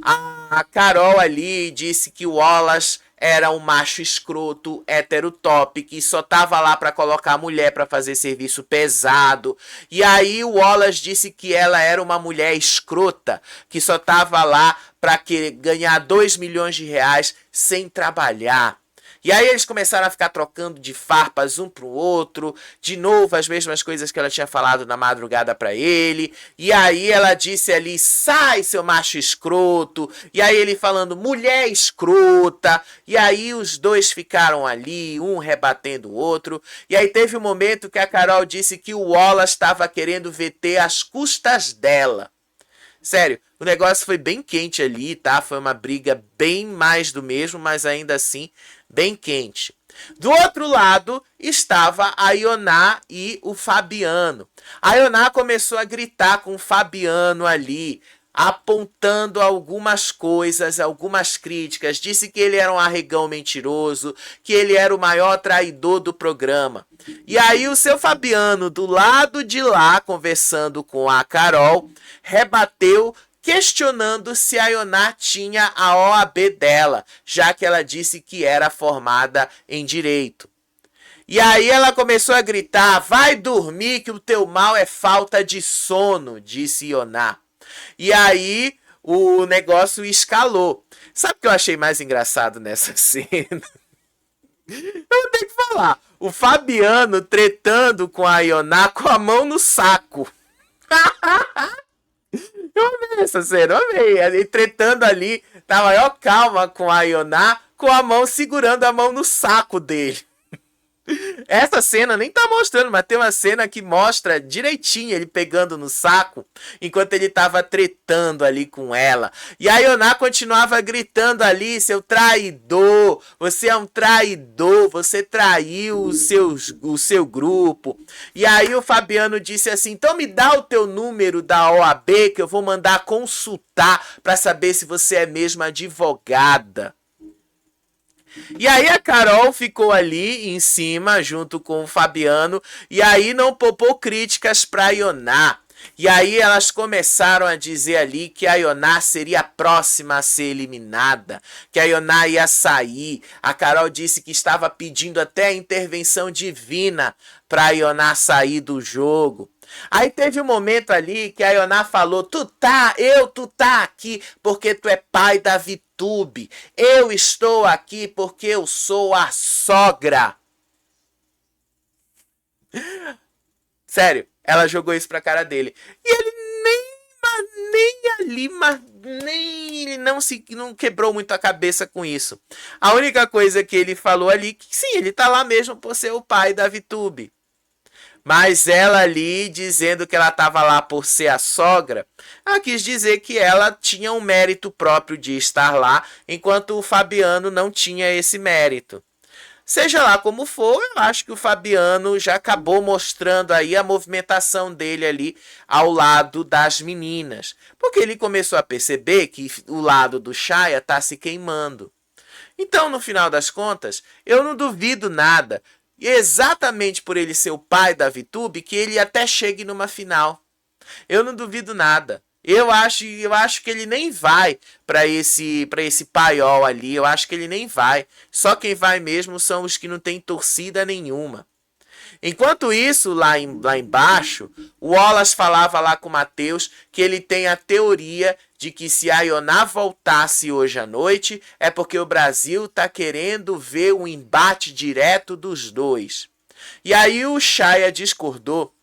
A Carol ali disse que o Wallace era um macho escroto, heterotop, que só tava lá para colocar a mulher para fazer serviço pesado. E aí o Wallace disse que ela era uma mulher escrota, que só tava lá para ganhar 2 milhões de reais sem trabalhar. E aí eles começaram a ficar trocando de farpas um pro outro, de novo as mesmas coisas que ela tinha falado na madrugada pra ele. E aí ela disse ali, sai seu macho escroto. E aí ele falando, mulher escrota. E aí os dois ficaram ali, um rebatendo o outro. E aí teve um momento que a Carol disse que o Wallace estava querendo VT às custas dela. Sério, o negócio foi bem quente ali, tá? Foi uma briga bem mais do mesmo, mas ainda assim bem quente. Do outro lado estava a Ioná e o Fabiano. A Ioná começou a gritar com o Fabiano ali, apontando algumas coisas, algumas críticas. Disse que ele era um arregão mentiroso, que ele era o maior traidor do programa. E aí o seu Fabiano, do lado de lá, conversando com a Carol, rebateu, questionando se a Ioná tinha a OAB dela, já que ela disse que era formada em Direito. E aí ela começou a gritar, vai dormir que o teu mal é falta de sono, disse Ioná. E aí o negócio escalou. Sabe o que eu achei mais engraçado nessa cena? Eu tenho que falar. O Fabiano tretando com a Ioná com a mão no saco. Eu amei essa cena, eu amei. Ele tretando ali, na maior calma com a Ioná, com a mão segurando a mão no saco dele. Essa cena nem tá mostrando, mas tem uma cena que mostra direitinho ele pegando no saco enquanto ele tava tretando ali com ela. E a Ioná continuava gritando ali: seu traidor, você é um traidor, você traiu o seu grupo. E aí o Fabiano disse assim: então me dá o teu número da OAB que eu vou mandar consultar para saber se você é mesmo advogada. E aí a Carol ficou ali em cima, junto com o Fabiano, e aí não poupou críticas pra Ioná. E aí elas começaram a dizer ali que a Ioná seria a próxima a ser eliminada, que a Ioná ia sair. A Carol disse que estava pedindo até a intervenção divina para a Ioná sair do jogo. Aí teve um momento ali que a Ioná falou: tu tá aqui porque tu é pai da VTube. Eu estou aqui porque eu sou a sogra. Sério, ela jogou isso pra cara dele. E ele nem ali, mas nem ele não quebrou muito a cabeça com isso. A única coisa que ele falou ali, que sim, ele tá lá mesmo por ser o pai da VTube. Mas ela ali, dizendo que ela estava lá por ser a sogra, ela quis dizer que ela tinha um mérito próprio de estar lá, enquanto o Fabiano não tinha esse mérito. Seja lá como for, eu acho que o Fabiano já acabou mostrando aí a movimentação dele ali ao lado das meninas. Porque ele começou a perceber que o lado do Chaya está se queimando. Então, no final das contas, eu não duvido nada. E exatamente por ele ser o pai da VTube, que ele até chegue numa final. Eu não duvido nada. Eu acho que ele nem vai para esse paiol ali. Eu acho que ele nem vai. Só quem vai mesmo são os que não tem torcida nenhuma. Enquanto isso, lá embaixo, o Wallace falava lá com o Matheus que ele tem a teoria de que se a Ioná voltasse hoje à noite é porque o Brasil está querendo ver um embate direto dos dois. E aí o Chaya discordou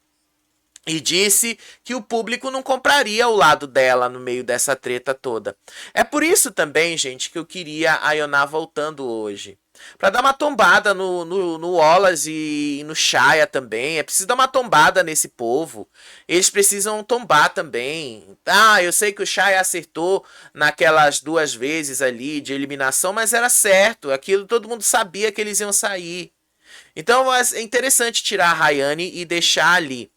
e disse que o público não compraria o lado dela no meio dessa treta toda. É por isso também, gente, que eu queria a Ioná voltando hoje. Pra dar uma tombada no Wallace e no Chaya também. É preciso dar uma tombada nesse povo. Eles precisam tombar também. Ah, eu sei que o Chaya acertou naquelas 2 vezes ali de eliminação, mas era certo. Aquilo todo mundo sabia que eles iam sair. Então é interessante tirar a Rayane e deixar ali.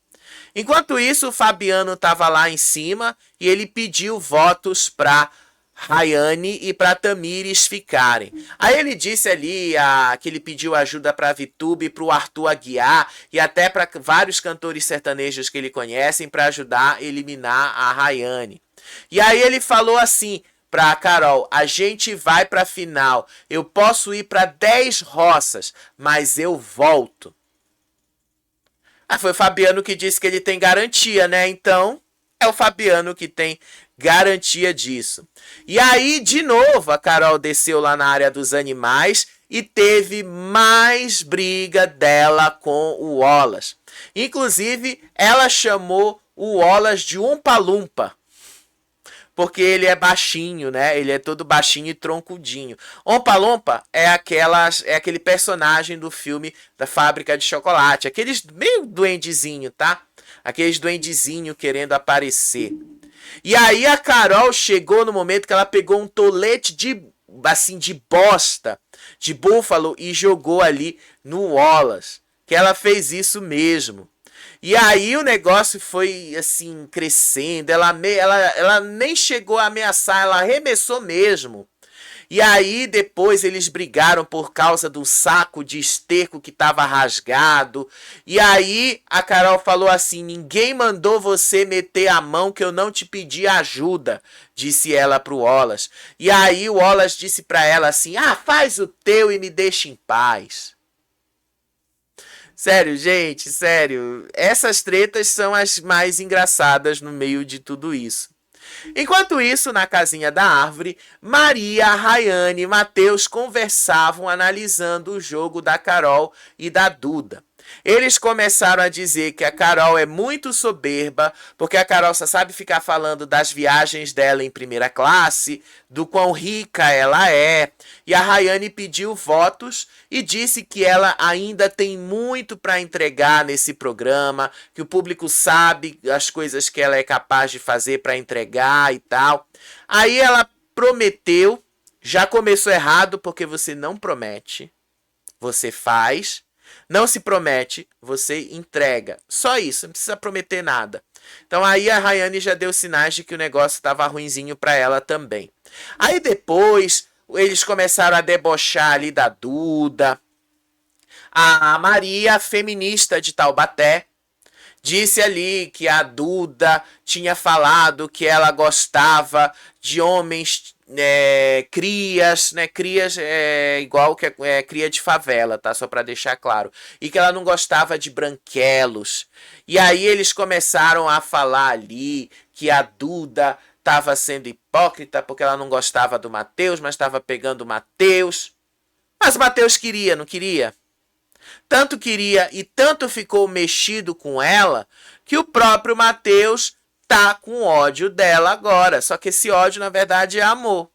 Enquanto isso, o Fabiano estava lá em cima e ele pediu votos para Rayane e para Tamires ficarem. Aí ele disse ali que ele pediu ajuda para a VTube, para o Arthur Aguiar e até para vários cantores sertanejos que ele conhece para ajudar a eliminar a Rayane. E aí ele falou assim para a Carol: a gente vai para a final. Eu posso ir para 10 roças, mas eu volto. Foi o Fabiano que disse que ele tem garantia, né? Então, é o Fabiano que tem garantia disso. E aí, de novo, a Carol desceu lá na área dos animais e teve mais briga dela com o Wallace. Inclusive, ela chamou o Wallace de Umpa-Lumpa. Porque ele é baixinho, né? Ele é todo baixinho e troncudinho. Ompa-Lompa é aquele personagem do filme da Fábrica de Chocolate. Aqueles meio duendezinho, tá? Aqueles duendezinho querendo aparecer. E aí a Carol chegou no momento que ela pegou um tolete de bosta, de búfalo, e jogou ali no Wallace. Que ela fez isso mesmo. E aí o negócio foi assim crescendo, ela nem chegou a ameaçar, ela arremessou mesmo. E aí depois eles brigaram por causa do saco de esterco que estava rasgado. E aí a Carol falou assim: ninguém mandou você meter a mão que eu não te pedi ajuda, disse ela pro Wallace. E aí o Wallace disse para ela assim: faz o teu e me deixa em paz. Sério, gente, sério. Essas tretas são as mais engraçadas no meio de tudo isso. Enquanto isso, na casinha da árvore, Maria, Rayane e Matheus conversavam analisando o jogo da Carol e da Duda. Eles começaram a dizer que a Carol é muito soberba, porque a Carol só sabe ficar falando das viagens dela em primeira classe, do quão rica ela é. E a Rayane pediu votos e disse que ela ainda tem muito para entregar nesse programa, que o público sabe as coisas que ela é capaz de fazer para entregar e tal. Aí ela prometeu, já começou errado porque você não promete, você faz. Não se promete, você entrega. Só isso, não precisa prometer nada. Então aí a Rayane já deu sinais de que o negócio estava ruinzinho para ela também. Aí depois eles começaram a debochar ali da Duda. A Maria, feminista de Taubaté, disse ali que a Duda tinha falado que ela gostava de homens crias, né? Crias igual que cria de favela, tá? Só para deixar claro. E que ela não gostava de branquelos. E aí eles começaram a falar ali que a Duda estava sendo hipócrita porque ela não gostava do Matheus, mas estava pegando o Matheus. Mas o Matheus queria, não queria? Tanto queria e tanto ficou mexido com ela que o próprio Matheus tá com ódio dela agora. Só que esse ódio, na verdade, é amor.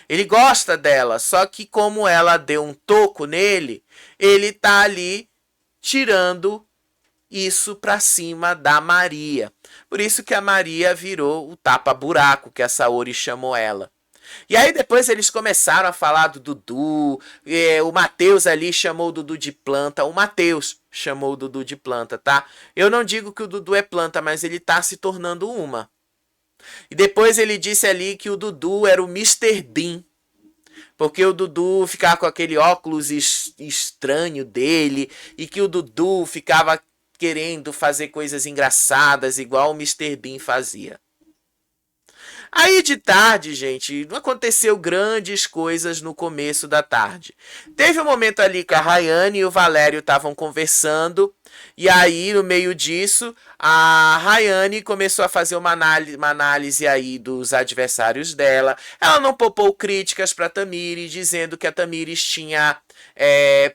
Ele gosta dela, só que como ela deu um toco nele, ele tá ali tirando isso pra cima da Maria. Por isso que a Maria virou o tapa-buraco que a Saori chamou ela. E aí depois eles começaram a falar do Dudu, o Matheus ali chamou o Dudu de planta, o Matheus chamou o Dudu de planta, tá? Eu não digo que o Dudu é planta, mas ele tá se tornando uma. E depois ele disse ali que o Dudu era o Mr. Bean, porque o Dudu ficava com aquele óculos estranho dele, e que o Dudu ficava querendo fazer coisas engraçadas, igual o Mr. Bean fazia. Aí de tarde, gente, não aconteceu grandes coisas no começo da tarde. Teve um momento ali que a Rayane e o Valério estavam conversando, e aí no meio disso, a Rayane começou a fazer uma análise aí dos adversários dela. Ela não poupou críticas para Tamires, dizendo que a Tamires tinha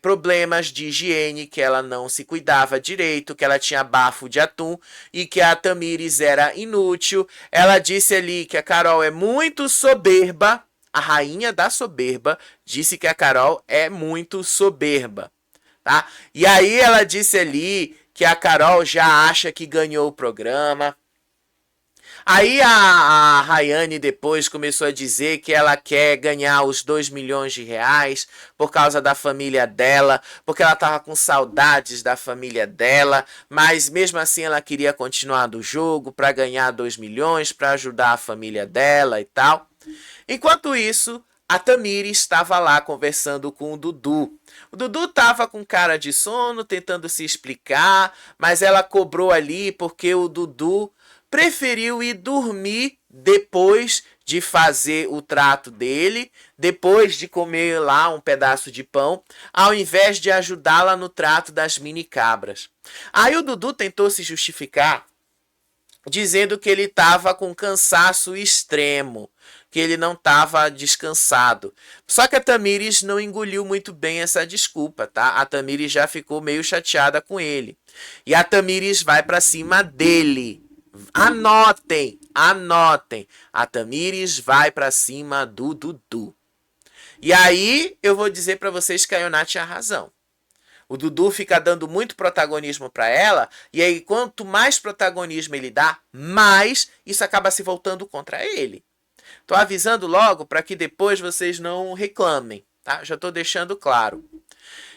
problemas de higiene, que ela não se cuidava direito, que ela tinha bafo de atum e que a Tamires era inútil. Ela disse ali que a Carol é muito soberba. A rainha da soberba disse que a Carol é muito soberba, tá? E aí ela disse ali que a Carol já acha que ganhou o programa. Aí a Rayane depois começou a dizer que ela quer ganhar os 2 milhões de reais por causa da família dela, porque ela estava com saudades da família dela, mas mesmo assim ela queria continuar no jogo para ganhar 2 milhões, para ajudar a família dela e tal. Enquanto isso, a Tamires estava lá conversando com o Dudu. O Dudu estava com cara de sono, tentando se explicar, mas ela cobrou ali porque o Dudu preferiu ir dormir depois de fazer o trato dele, depois de comer lá um pedaço de pão, ao invés de ajudá-la no trato das mini cabras. Aí o Dudu tentou se justificar, dizendo que ele estava com cansaço extremo, que ele não estava descansado. Só que a Tamires não engoliu muito bem essa desculpa, tá? A Tamires já ficou meio chateada com ele. E a Tamires vai para cima dele. Anotem, anotem. A Tamires vai para cima do Dudu. E aí eu vou dizer para vocês que a Ioná tinha razão. O Dudu fica dando muito protagonismo para ela, e aí quanto mais protagonismo ele dá, mais isso acaba se voltando contra ele. Tô avisando logo para que depois vocês não reclamem, tá? Já tô deixando claro.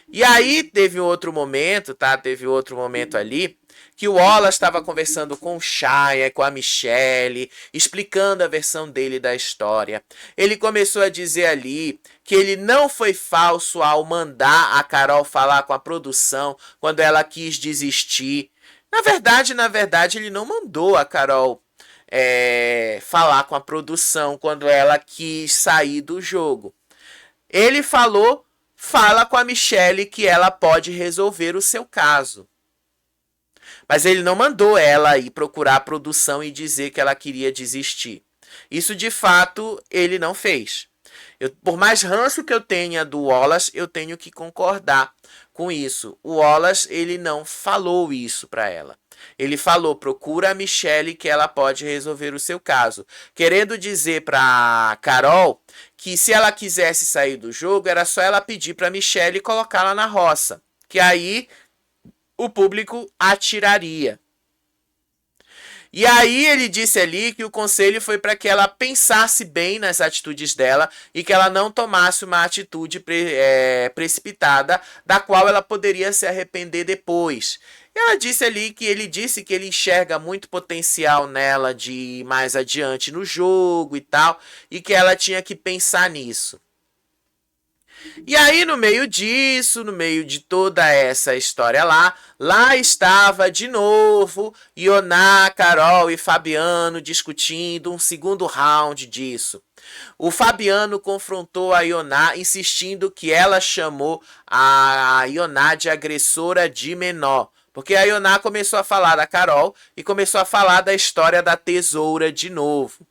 E aí teve outro momento, tá? Teve outro momento ali que o Wallace estava conversando com o Shaya, com a Michelle, explicando a versão dele da história. Ele começou a dizer ali que ele não foi falso ao mandar a Carol falar com a produção quando ela quis desistir. Na verdade, ele não mandou a Carol falar com a produção quando ela quis sair do jogo. Ele falou: fala com a Michelle que ela pode resolver o seu caso. Mas ele não mandou ela ir procurar a produção e dizer que ela queria desistir. Isso de fato ele não fez. Por mais ranço que eu tenha do Wallace, eu tenho que concordar com isso. O Wallace, ele não falou isso para ela. Ele falou, procura a Michelle que ela pode resolver o seu caso. Querendo dizer para Carol que se ela quisesse sair do jogo, era só ela pedir para Michelle colocá-la na roça. Que aí o público atiraria. E aí ele disse ali que o conselho foi para que ela pensasse bem nas atitudes dela e que ela não tomasse uma atitude precipitada, da qual ela poderia se arrepender depois. E ela disse ali que ele disse que ele enxerga muito potencial nela de ir mais adiante no jogo e tal, e que ela tinha que pensar nisso. E aí, no meio disso, no meio de toda essa história lá estava de novo Ioná, Carol e Fabiano discutindo um segundo round disso. O Fabiano confrontou a Ioná, insistindo que ela chamou a Ioná de agressora de menor. Porque a Ioná começou a falar da Carol e começou a falar da história da tesoura de novo.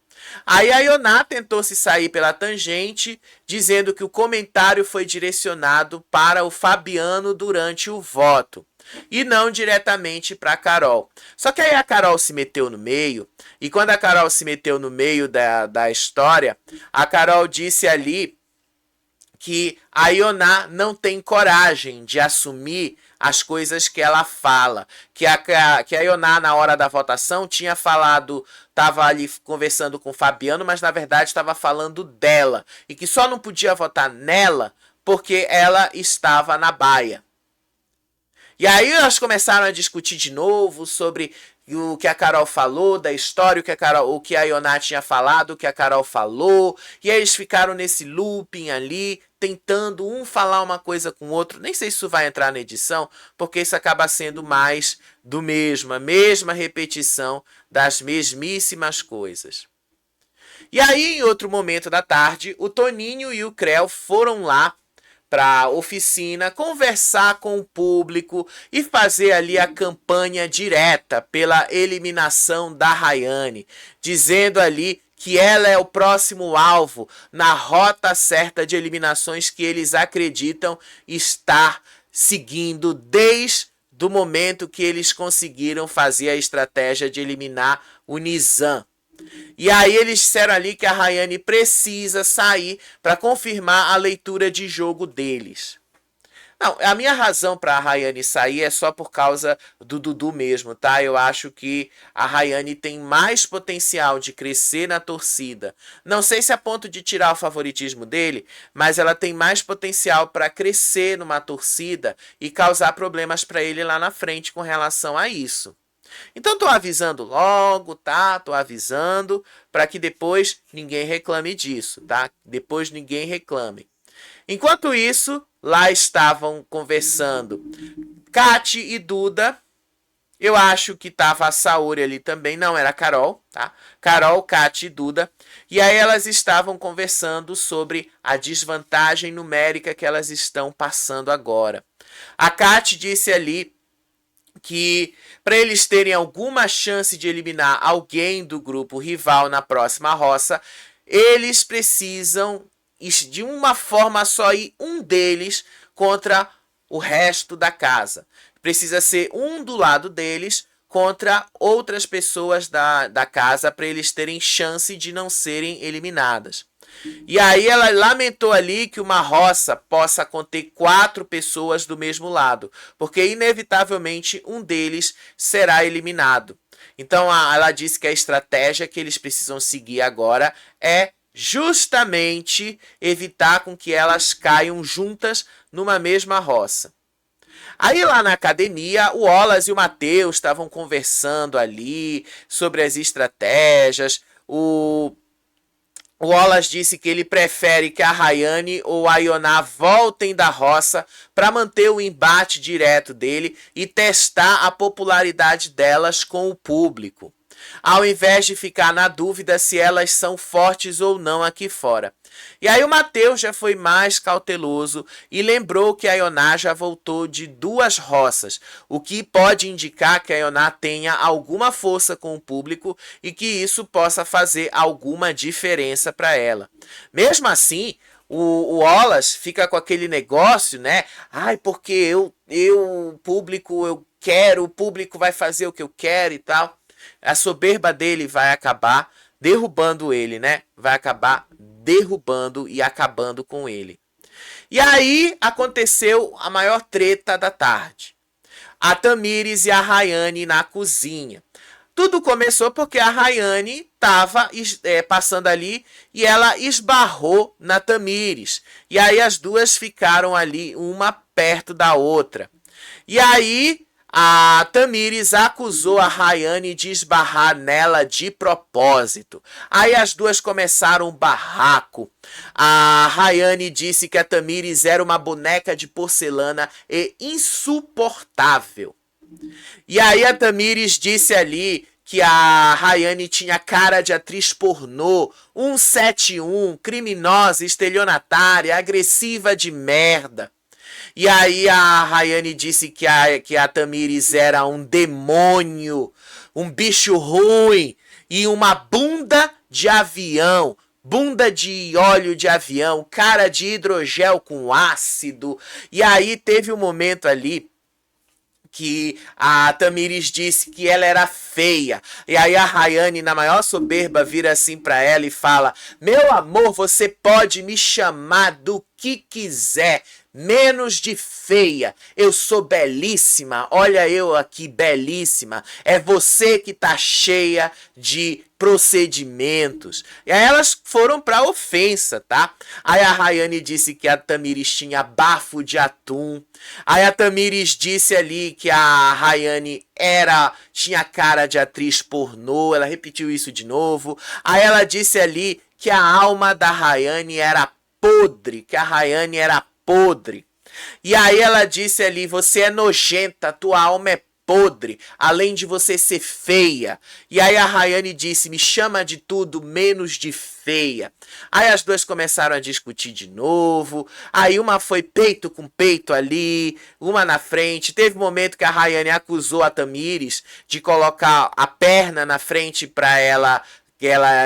Aí a Ioná tentou se sair pela tangente, dizendo que o comentário foi direcionado para o Fabiano durante o voto, e não diretamente para a Carol. Só que aí a Carol se meteu no meio, e quando a Carol se meteu no meio da história, a Carol disse ali que a Ioná não tem coragem de assumir as coisas que ela fala. Que a Ioná, na hora da votação, tinha falado, estava ali conversando com o Fabiano, mas na verdade estava falando dela. E que só não podia votar nela porque ela estava na baia. E aí elas começaram a discutir de novo sobre o que a Carol falou, da história, o que a Ioná tinha falado, o que a Carol falou. E aí eles ficaram nesse looping ali, tentando um falar uma coisa com o outro. Nem sei se isso vai entrar na edição, porque isso acaba sendo mais do mesmo, a mesma repetição das mesmíssimas coisas. E aí, em outro momento da tarde, o Toninho e o Creu foram lá para a oficina, conversar com o público e fazer ali a campanha direta pela eliminação da Rayane, dizendo ali que ela é o próximo alvo na rota certa de eliminações que eles acreditam estar seguindo desde o momento que eles conseguiram fazer a estratégia de eliminar o Nizam. E aí eles disseram ali que a Rayane precisa sair para confirmar a leitura de jogo deles. Não, a minha razão para a Rayane sair é só por causa do Dudu mesmo, tá? Eu acho que a Rayane tem mais potencial de crescer na torcida. Não sei se a ponto de tirar o favoritismo dele, mas ela tem mais potencial para crescer numa torcida e causar problemas para ele lá na frente com relação a isso. Então tô avisando logo, tá? Tô avisando para que depois ninguém reclame disso, tá? Depois ninguém reclame. Enquanto isso, lá estavam conversando Kati e Duda. Eu acho que tava a Saori ali também, não era a Carol, tá? Carol, Kati e Duda. E aí elas estavam conversando sobre a desvantagem numérica que elas estão passando agora. A Kati disse ali que para eles terem alguma chance de eliminar alguém do grupo rival na próxima roça, eles precisam de uma forma só ir um deles contra o resto da casa. Precisa ser um do lado deles contra outras pessoas da casa para eles terem chance de não serem eliminadas. E aí ela lamentou ali que uma roça possa conter 4 pessoas do mesmo lado, porque inevitavelmente um deles será eliminado. Então ela disse que a estratégia que eles precisam seguir agora é justamente evitar com que elas caiam juntas numa mesma roça. Aí lá na academia, o Wallace e o Matheus estavam conversando ali sobre as estratégias. O Wallace disse que ele prefere que a Rayane ou a Ioná voltem da roça para manter o embate direto dele e testar a popularidade delas com o público, ao invés de ficar na dúvida se elas são fortes ou não aqui fora. E aí o Matheus já foi mais cauteloso e lembrou que a Ioná já voltou de 2 roças, o que pode indicar que a Ioná tenha alguma força com o público e que isso possa fazer alguma diferença para ela. Mesmo assim, o Wallace fica com aquele negócio, né? Ai, porque o público, eu quero, o público vai fazer o que eu quero e tal. A soberba dele vai acabar derrubando ele, né? Vai acabar derrubando e acabando com ele. E aí aconteceu a maior treta da tarde. A Tamires e a Rayane na cozinha. Tudo começou porque a Rayane estava passando ali e ela esbarrou na Tamires. E aí as duas ficaram ali, uma perto da outra. E aí a Tamires acusou a Rayane de esbarrar nela de propósito. Aí as duas começaram um barraco. A Rayane disse que a Tamires era uma boneca de porcelana e insuportável. E aí a Tamires disse ali que a Rayane tinha cara de atriz pornô, 171, criminosa, estelionatária, agressiva de merda. E aí a Rayane disse que a Tamires era um demônio, um bicho ruim e uma bunda de avião. Bunda de óleo de avião, cara de hidrogel com ácido. E aí teve um momento ali que a Tamires disse que ela era feia. E aí a Rayane, na maior soberba, vira assim pra ela e fala: meu amor, você pode me chamar do que quiser, menos de feia. Eu sou belíssima, olha eu aqui belíssima. É você que tá cheia de procedimentos. E aí elas foram pra ofensa, tá? Aí a Rayane disse que a Tamires tinha bafo de atum. Aí a Tamires disse ali que a Rayane tinha cara de atriz pornô. Ela repetiu isso de novo. Aí ela disse ali que a alma da Rayane era podre, que a Rayane era podre. E aí ela disse ali: você é nojenta, tua alma é podre, além de você ser feia. E aí a Rayane disse: me chama de tudo menos de feia. Aí as duas começaram a discutir de novo. Aí uma foi peito com peito ali, uma na frente. Teve um momento que a Rayane acusou a Tamires de colocar a perna na frente para ela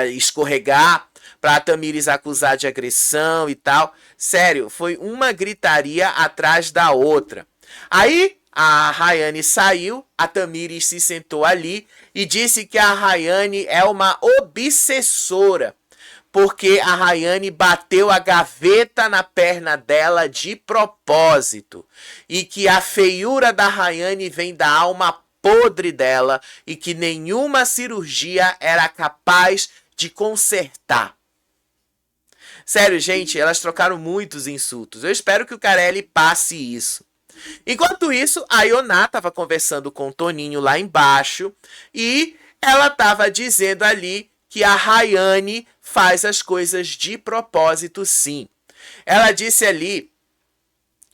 escorregar, pra Tamires acusar de agressão e tal. Sério, foi uma gritaria atrás da outra. Aí a Rayane saiu, a Tamires se sentou ali e disse que a Rayane é uma obsessora, porque a Rayane bateu a gaveta na perna dela de propósito, e que a feiura da Rayane vem da alma podre dela e que nenhuma cirurgia era capaz de consertar. Sério, gente, elas trocaram muitos insultos. Eu espero que o Carelli passe isso. Enquanto isso, a Ioná estava conversando com o Toninho lá embaixo e ela estava dizendo ali que a Rayane faz as coisas de propósito, sim. Ela disse ali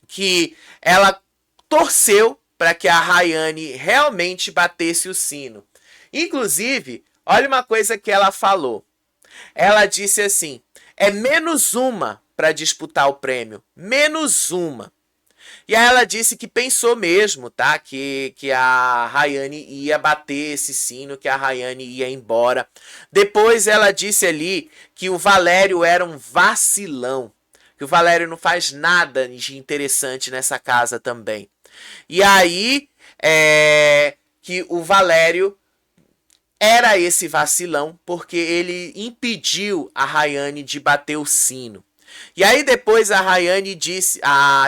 que ela torceu para que a Rayane realmente batesse o sino. Inclusive, olha uma coisa que ela falou. Ela disse assim: é menos uma para disputar o prêmio. Menos uma. E aí ela disse que pensou mesmo, tá? Que a Rayane ia bater esse sino, que a Rayane ia embora. Depois ela disse ali que o Valério era um vacilão. Que o Valério não faz nada de interessante nessa casa também. E aí, que o Valério era esse vacilão porque ele impediu a Rayane de bater o sino. E aí depois a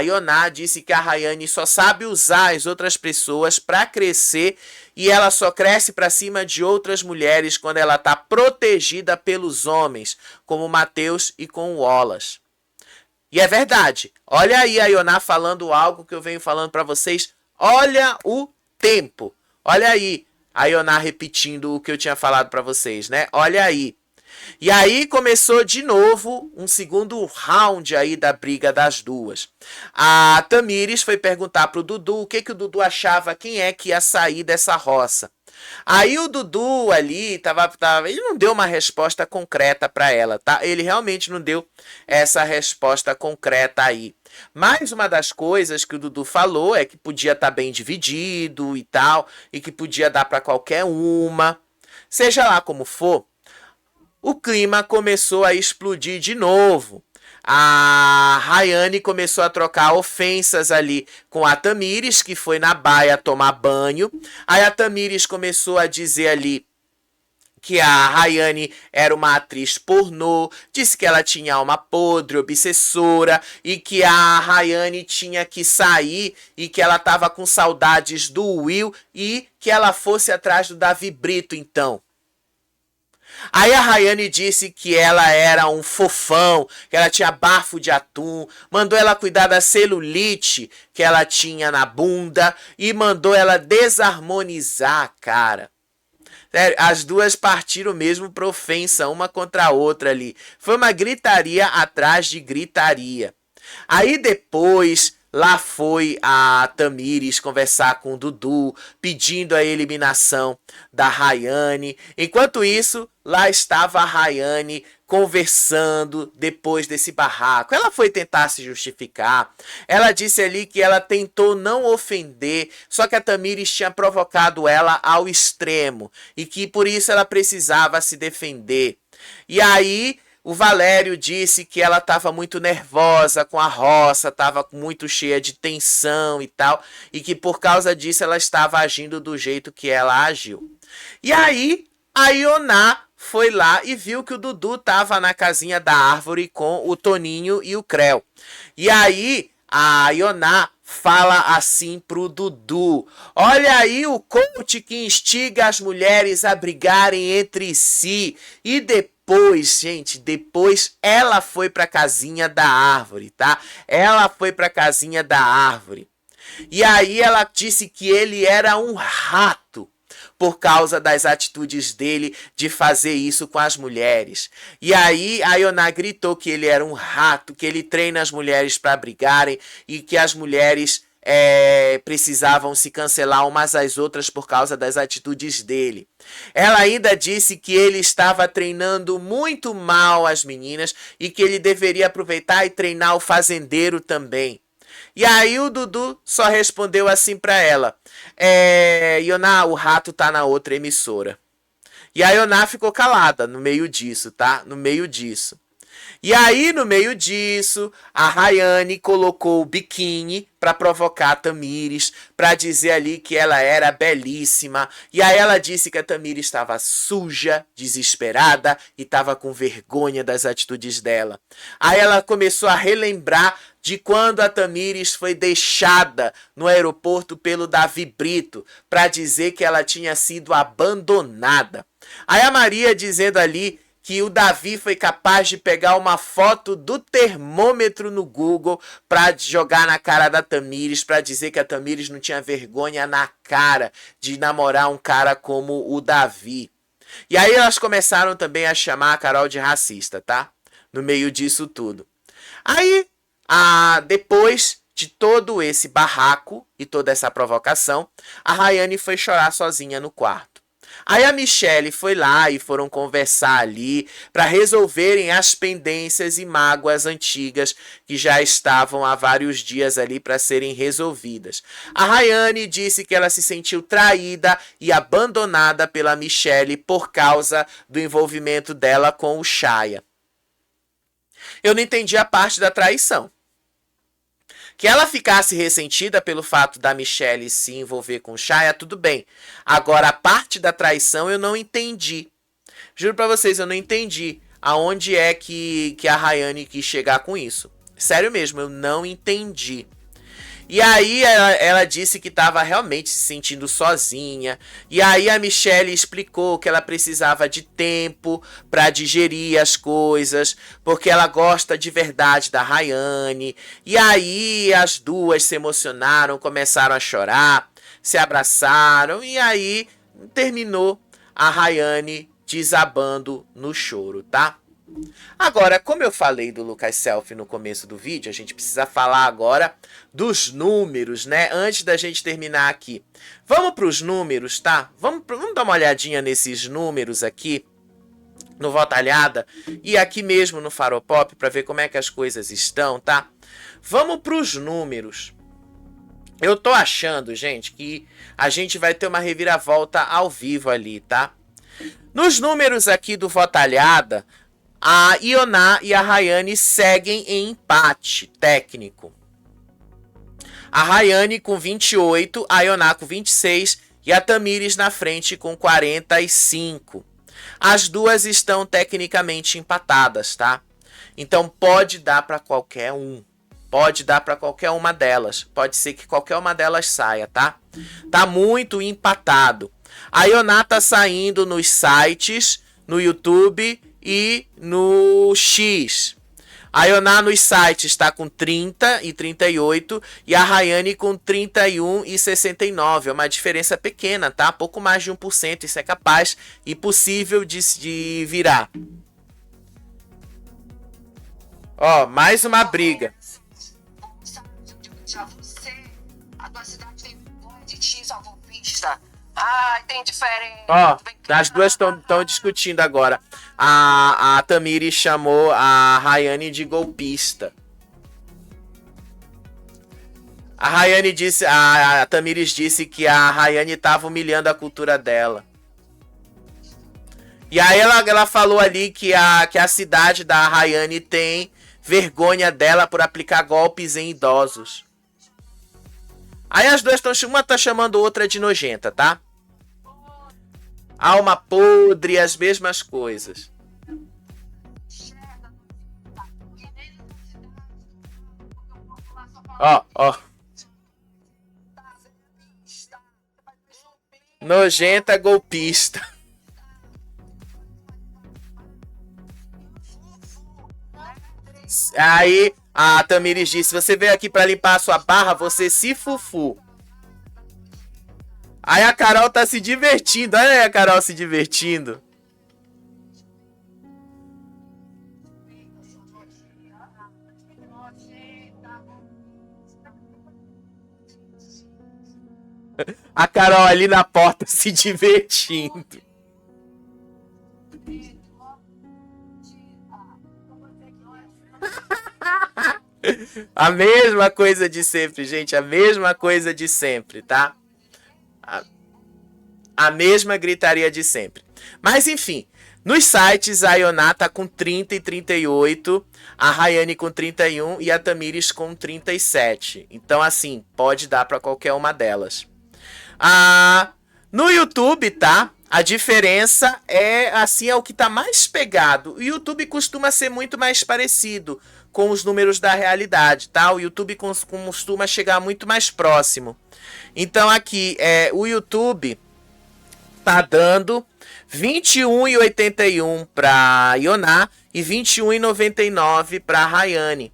Ioná disse que a Rayane só sabe usar as outras pessoas para crescer e ela só cresce para cima de outras mulheres quando ela está protegida pelos homens, como o Matheus e com o Wallace. E é verdade. Olha aí a Ioná falando algo que eu venho falando para vocês. Olha o tempo. Olha aí a Ioná repetindo o que eu tinha falado para vocês, né? Olha aí. E aí começou de novo um segundo round aí da briga das duas. A Tamires foi perguntar pro Dudu o que o Dudu achava, quem é que ia sair dessa roça. Aí o Dudu ali ele não deu uma resposta concreta para ela, tá? Ele realmente não deu essa resposta concreta aí. Mas uma das coisas que o Dudu falou é que podia estar bem dividido e tal, e que podia dar para qualquer uma. Seja lá como for, o clima começou a explodir de novo. a Rayane começou a trocar ofensas ali com a Tamires, que foi na baia tomar banho. Aí a Tamires começou a dizer ali que a Rayane era uma atriz pornô, disse que ela tinha alma podre, obsessora, e que a Rayane tinha que sair e que ela estava com saudades do Will e que ela fosse atrás do Davi Brito, então. Aí a Rayane disse que ela era um fofão, que ela tinha bafo de atum, mandou ela cuidar da celulite que ela tinha na bunda e mandou ela desarmonizar a cara. Sério, as duas partiram mesmo pra ofensa uma contra a outra ali. Foi uma gritaria atrás de gritaria. Aí depois, lá foi a Tamires conversar com o Dudu, pedindo a eliminação da Rayane. Enquanto isso, lá estava a Rayane conversando depois desse barraco. Ela foi tentar se justificar. Ela disse ali que ela tentou não ofender, só que a Tamires tinha provocado ela ao extremo e que por isso ela precisava se defender. E aí o Valério disse que ela estava muito nervosa com a roça, estava muito cheia de tensão e tal, e que por causa disso ela estava agindo do jeito que ela agiu. E aí a Ioná foi lá e viu que o Dudu estava na casinha da árvore com o Toninho e o Creu. E aí a Ioná fala assim pro Dudu: olha aí o coach que instiga as mulheres a brigarem entre si. E depois, gente, depois ela foi pra casinha da árvore, tá? Ela foi pra casinha da árvore. E aí ela disse que ele era um rato por causa das atitudes dele de fazer isso com as mulheres. E aí a Ioná gritou que ele era um rato, que ele treina as mulheres para brigarem e que as mulheres precisavam se cancelar umas às outras por causa das atitudes dele. Ela ainda disse que ele estava treinando muito mal as meninas e que ele deveria aproveitar e treinar o fazendeiro também. E aí o Dudu só respondeu assim pra ela: Ioná, o rato tá na outra emissora. E a Ioná ficou calada no meio disso, tá? No meio disso. E aí, no meio disso, a Rayane colocou o biquíni para provocar a Tamires, para dizer ali que ela era belíssima. E aí ela disse que a Tamires estava suja, desesperada e estava com vergonha das atitudes dela. Aí ela começou a relembrar de quando a Tamires foi deixada no aeroporto pelo Davi Brito, para dizer que ela tinha sido abandonada. Aí a Maria dizendo ali que o Davi foi capaz de pegar uma foto do termômetro no Google para jogar na cara da Tamires, para dizer que a Tamires não tinha vergonha na cara de namorar um cara como o Davi. E aí elas começaram também a chamar a Carol de racista, tá? No meio disso tudo. Aí, depois de todo esse barraco e toda essa provocação, a Rayane foi chorar sozinha no quarto. Aí a Michelle foi lá e foram conversar ali para resolverem as pendências e mágoas antigas que já estavam há vários dias ali para serem resolvidas. A Rayane disse que ela se sentiu traída e abandonada pela Michelle por causa do envolvimento dela com o Chaya. Eu não entendi a parte da traição. Que ela ficasse ressentida pelo fato da Michelle se envolver com o Chaya, tudo bem. Agora, a parte da traição eu não entendi. Juro pra vocês, eu não entendi aonde é que a Rayane quis chegar com isso. Sério mesmo, eu não entendi. E aí ela disse que estava realmente se sentindo sozinha. E aí a Michelle explicou que ela precisava de tempo para digerir as coisas, porque ela gosta de verdade da Rayane. E aí as duas se emocionaram, começaram a chorar, se abraçaram e aí terminou a Rayane desabando no choro, tá? Agora, como eu falei do Lucas Selfie no começo do vídeo, a gente precisa falar agora dos números, né? Antes da gente terminar aqui. Vamos para os números, tá? Vamos dar uma olhadinha nesses números aqui no Votalhada e aqui mesmo no Faropop para ver como é que as coisas estão, tá? Vamos para os números. Eu tô achando, gente, que a gente vai ter uma reviravolta ao vivo ali, tá? Nos números aqui do Votalhada, A Ioná e a Rayane seguem em empate técnico. A Rayane com 28, a Ioná com 26 e a Tamires na frente com 45. As duas estão tecnicamente empatadas, tá? Então pode dar para qualquer um. Pode dar para qualquer uma delas. Pode ser que qualquer uma delas saia, tá? Tá muito empatado. A Ioná tá saindo nos sites, no YouTube e no X. A Ioná nos sites está com 30 e 38 e a Rayane com 31 e 69. É uma diferença pequena, tá? Pouco mais de 1%. Isso é capaz e possível de virar. Ó, mais uma briga. A tua cidade tem vergonha de ti, só golpista. Ai, tem diferença. Ó, as duas estão discutindo agora. A Tamires chamou a Rayane de golpista. A Tamires disse que a Rayane estava humilhando a cultura dela. E aí ela falou ali que a cidade da Rayane tem vergonha dela por aplicar golpes em idosos. Aí as duas uma tá chamando outra de nojenta, tá? Alma podre, as mesmas coisas. Ó. Nojenta golpista. Aí a Tamires disse: você veio aqui pra limpar a sua barra, você se fufu. Aí a Carol tá se divertindo. Olha aí a Carol se divertindo. A Carol ali na porta se divertindo. A mesma coisa de sempre, gente. A mesma coisa de sempre, tá? A mesma gritaria de sempre. Mas enfim, nos sites a Ioná tá com 30 e 38, a Rayane com 31 e a Tamires com 37. Então assim, pode dar para qualquer uma delas. No YouTube, tá? A diferença é assim, é o que tá mais pegado. O YouTube costuma ser muito mais parecido com os números da realidade, tá? O YouTube costuma chegar muito mais próximo. Então aqui, o YouTube tá dando 21,81 para Ioná e 21,99 para Rayane.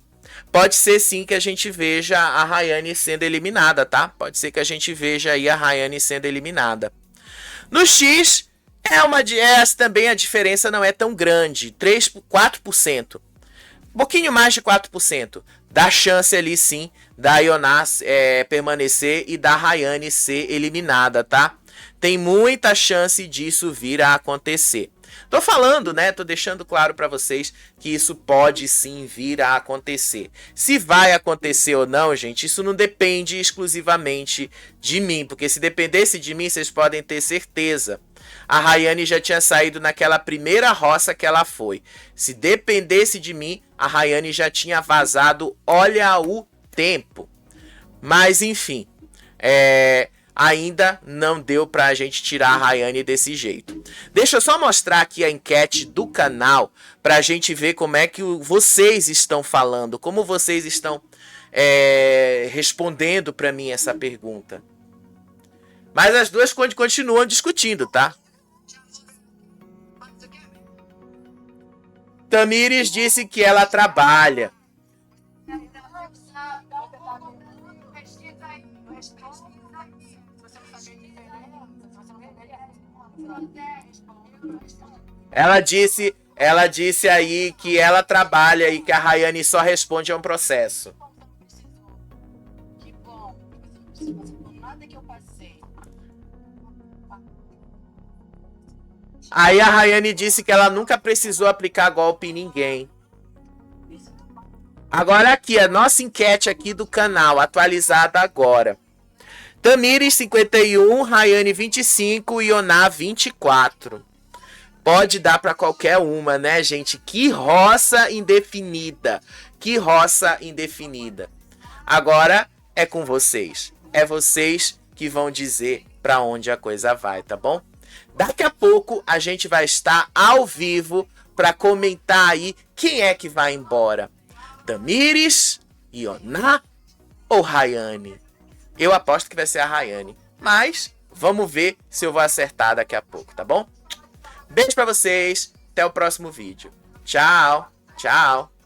Pode ser sim que a gente veja a Rayane sendo eliminada, tá? Pode ser que a gente veja aí a Rayane sendo eliminada. No X, também a diferença não é tão grande, 4%. Um pouquinho mais de 4%. Dá chance ali sim da Ioná permanecer e da Rayane ser eliminada, tá? Tem muita chance disso vir a acontecer. Tô falando, né? Tô deixando claro para vocês que isso pode sim vir a acontecer. Se vai acontecer ou não, gente, isso não depende exclusivamente de mim, porque se dependesse de mim, vocês podem ter certeza. A Rayane já tinha saído naquela primeira roça que ela foi. Se dependesse de mim, a Rayane já tinha vazado, olha o tempo. Mas enfim, ainda não deu pra gente tirar a Rayane desse jeito. Deixa eu só mostrar aqui a enquete do canal pra gente ver como é que vocês estão falando, como vocês estão respondendo pra mim essa pergunta. Mas as duas continuam discutindo, tá? Tamires disse que ela trabalha. Ela disse aí que ela trabalha e que a Rayane só responde a um processo. Que bom. Nada que eu passei. Aí a Rayane disse que ela nunca precisou aplicar golpe em ninguém. Agora aqui, a nossa enquete aqui do canal, atualizada agora. Tamires 51, Rayane 25 e Ioná 24. Pode dar para qualquer uma, né, gente? Que roça indefinida. Que roça indefinida. Agora é com vocês. É vocês que vão dizer para onde a coisa vai, tá bom? Daqui a pouco a gente vai estar ao vivo para comentar aí quem é que vai embora. Tamires, Ioná ou Rayane? Eu aposto que vai ser a Rayane, mas vamos ver se eu vou acertar daqui a pouco, tá bom? Beijo pra vocês, até o próximo vídeo. Tchau, tchau.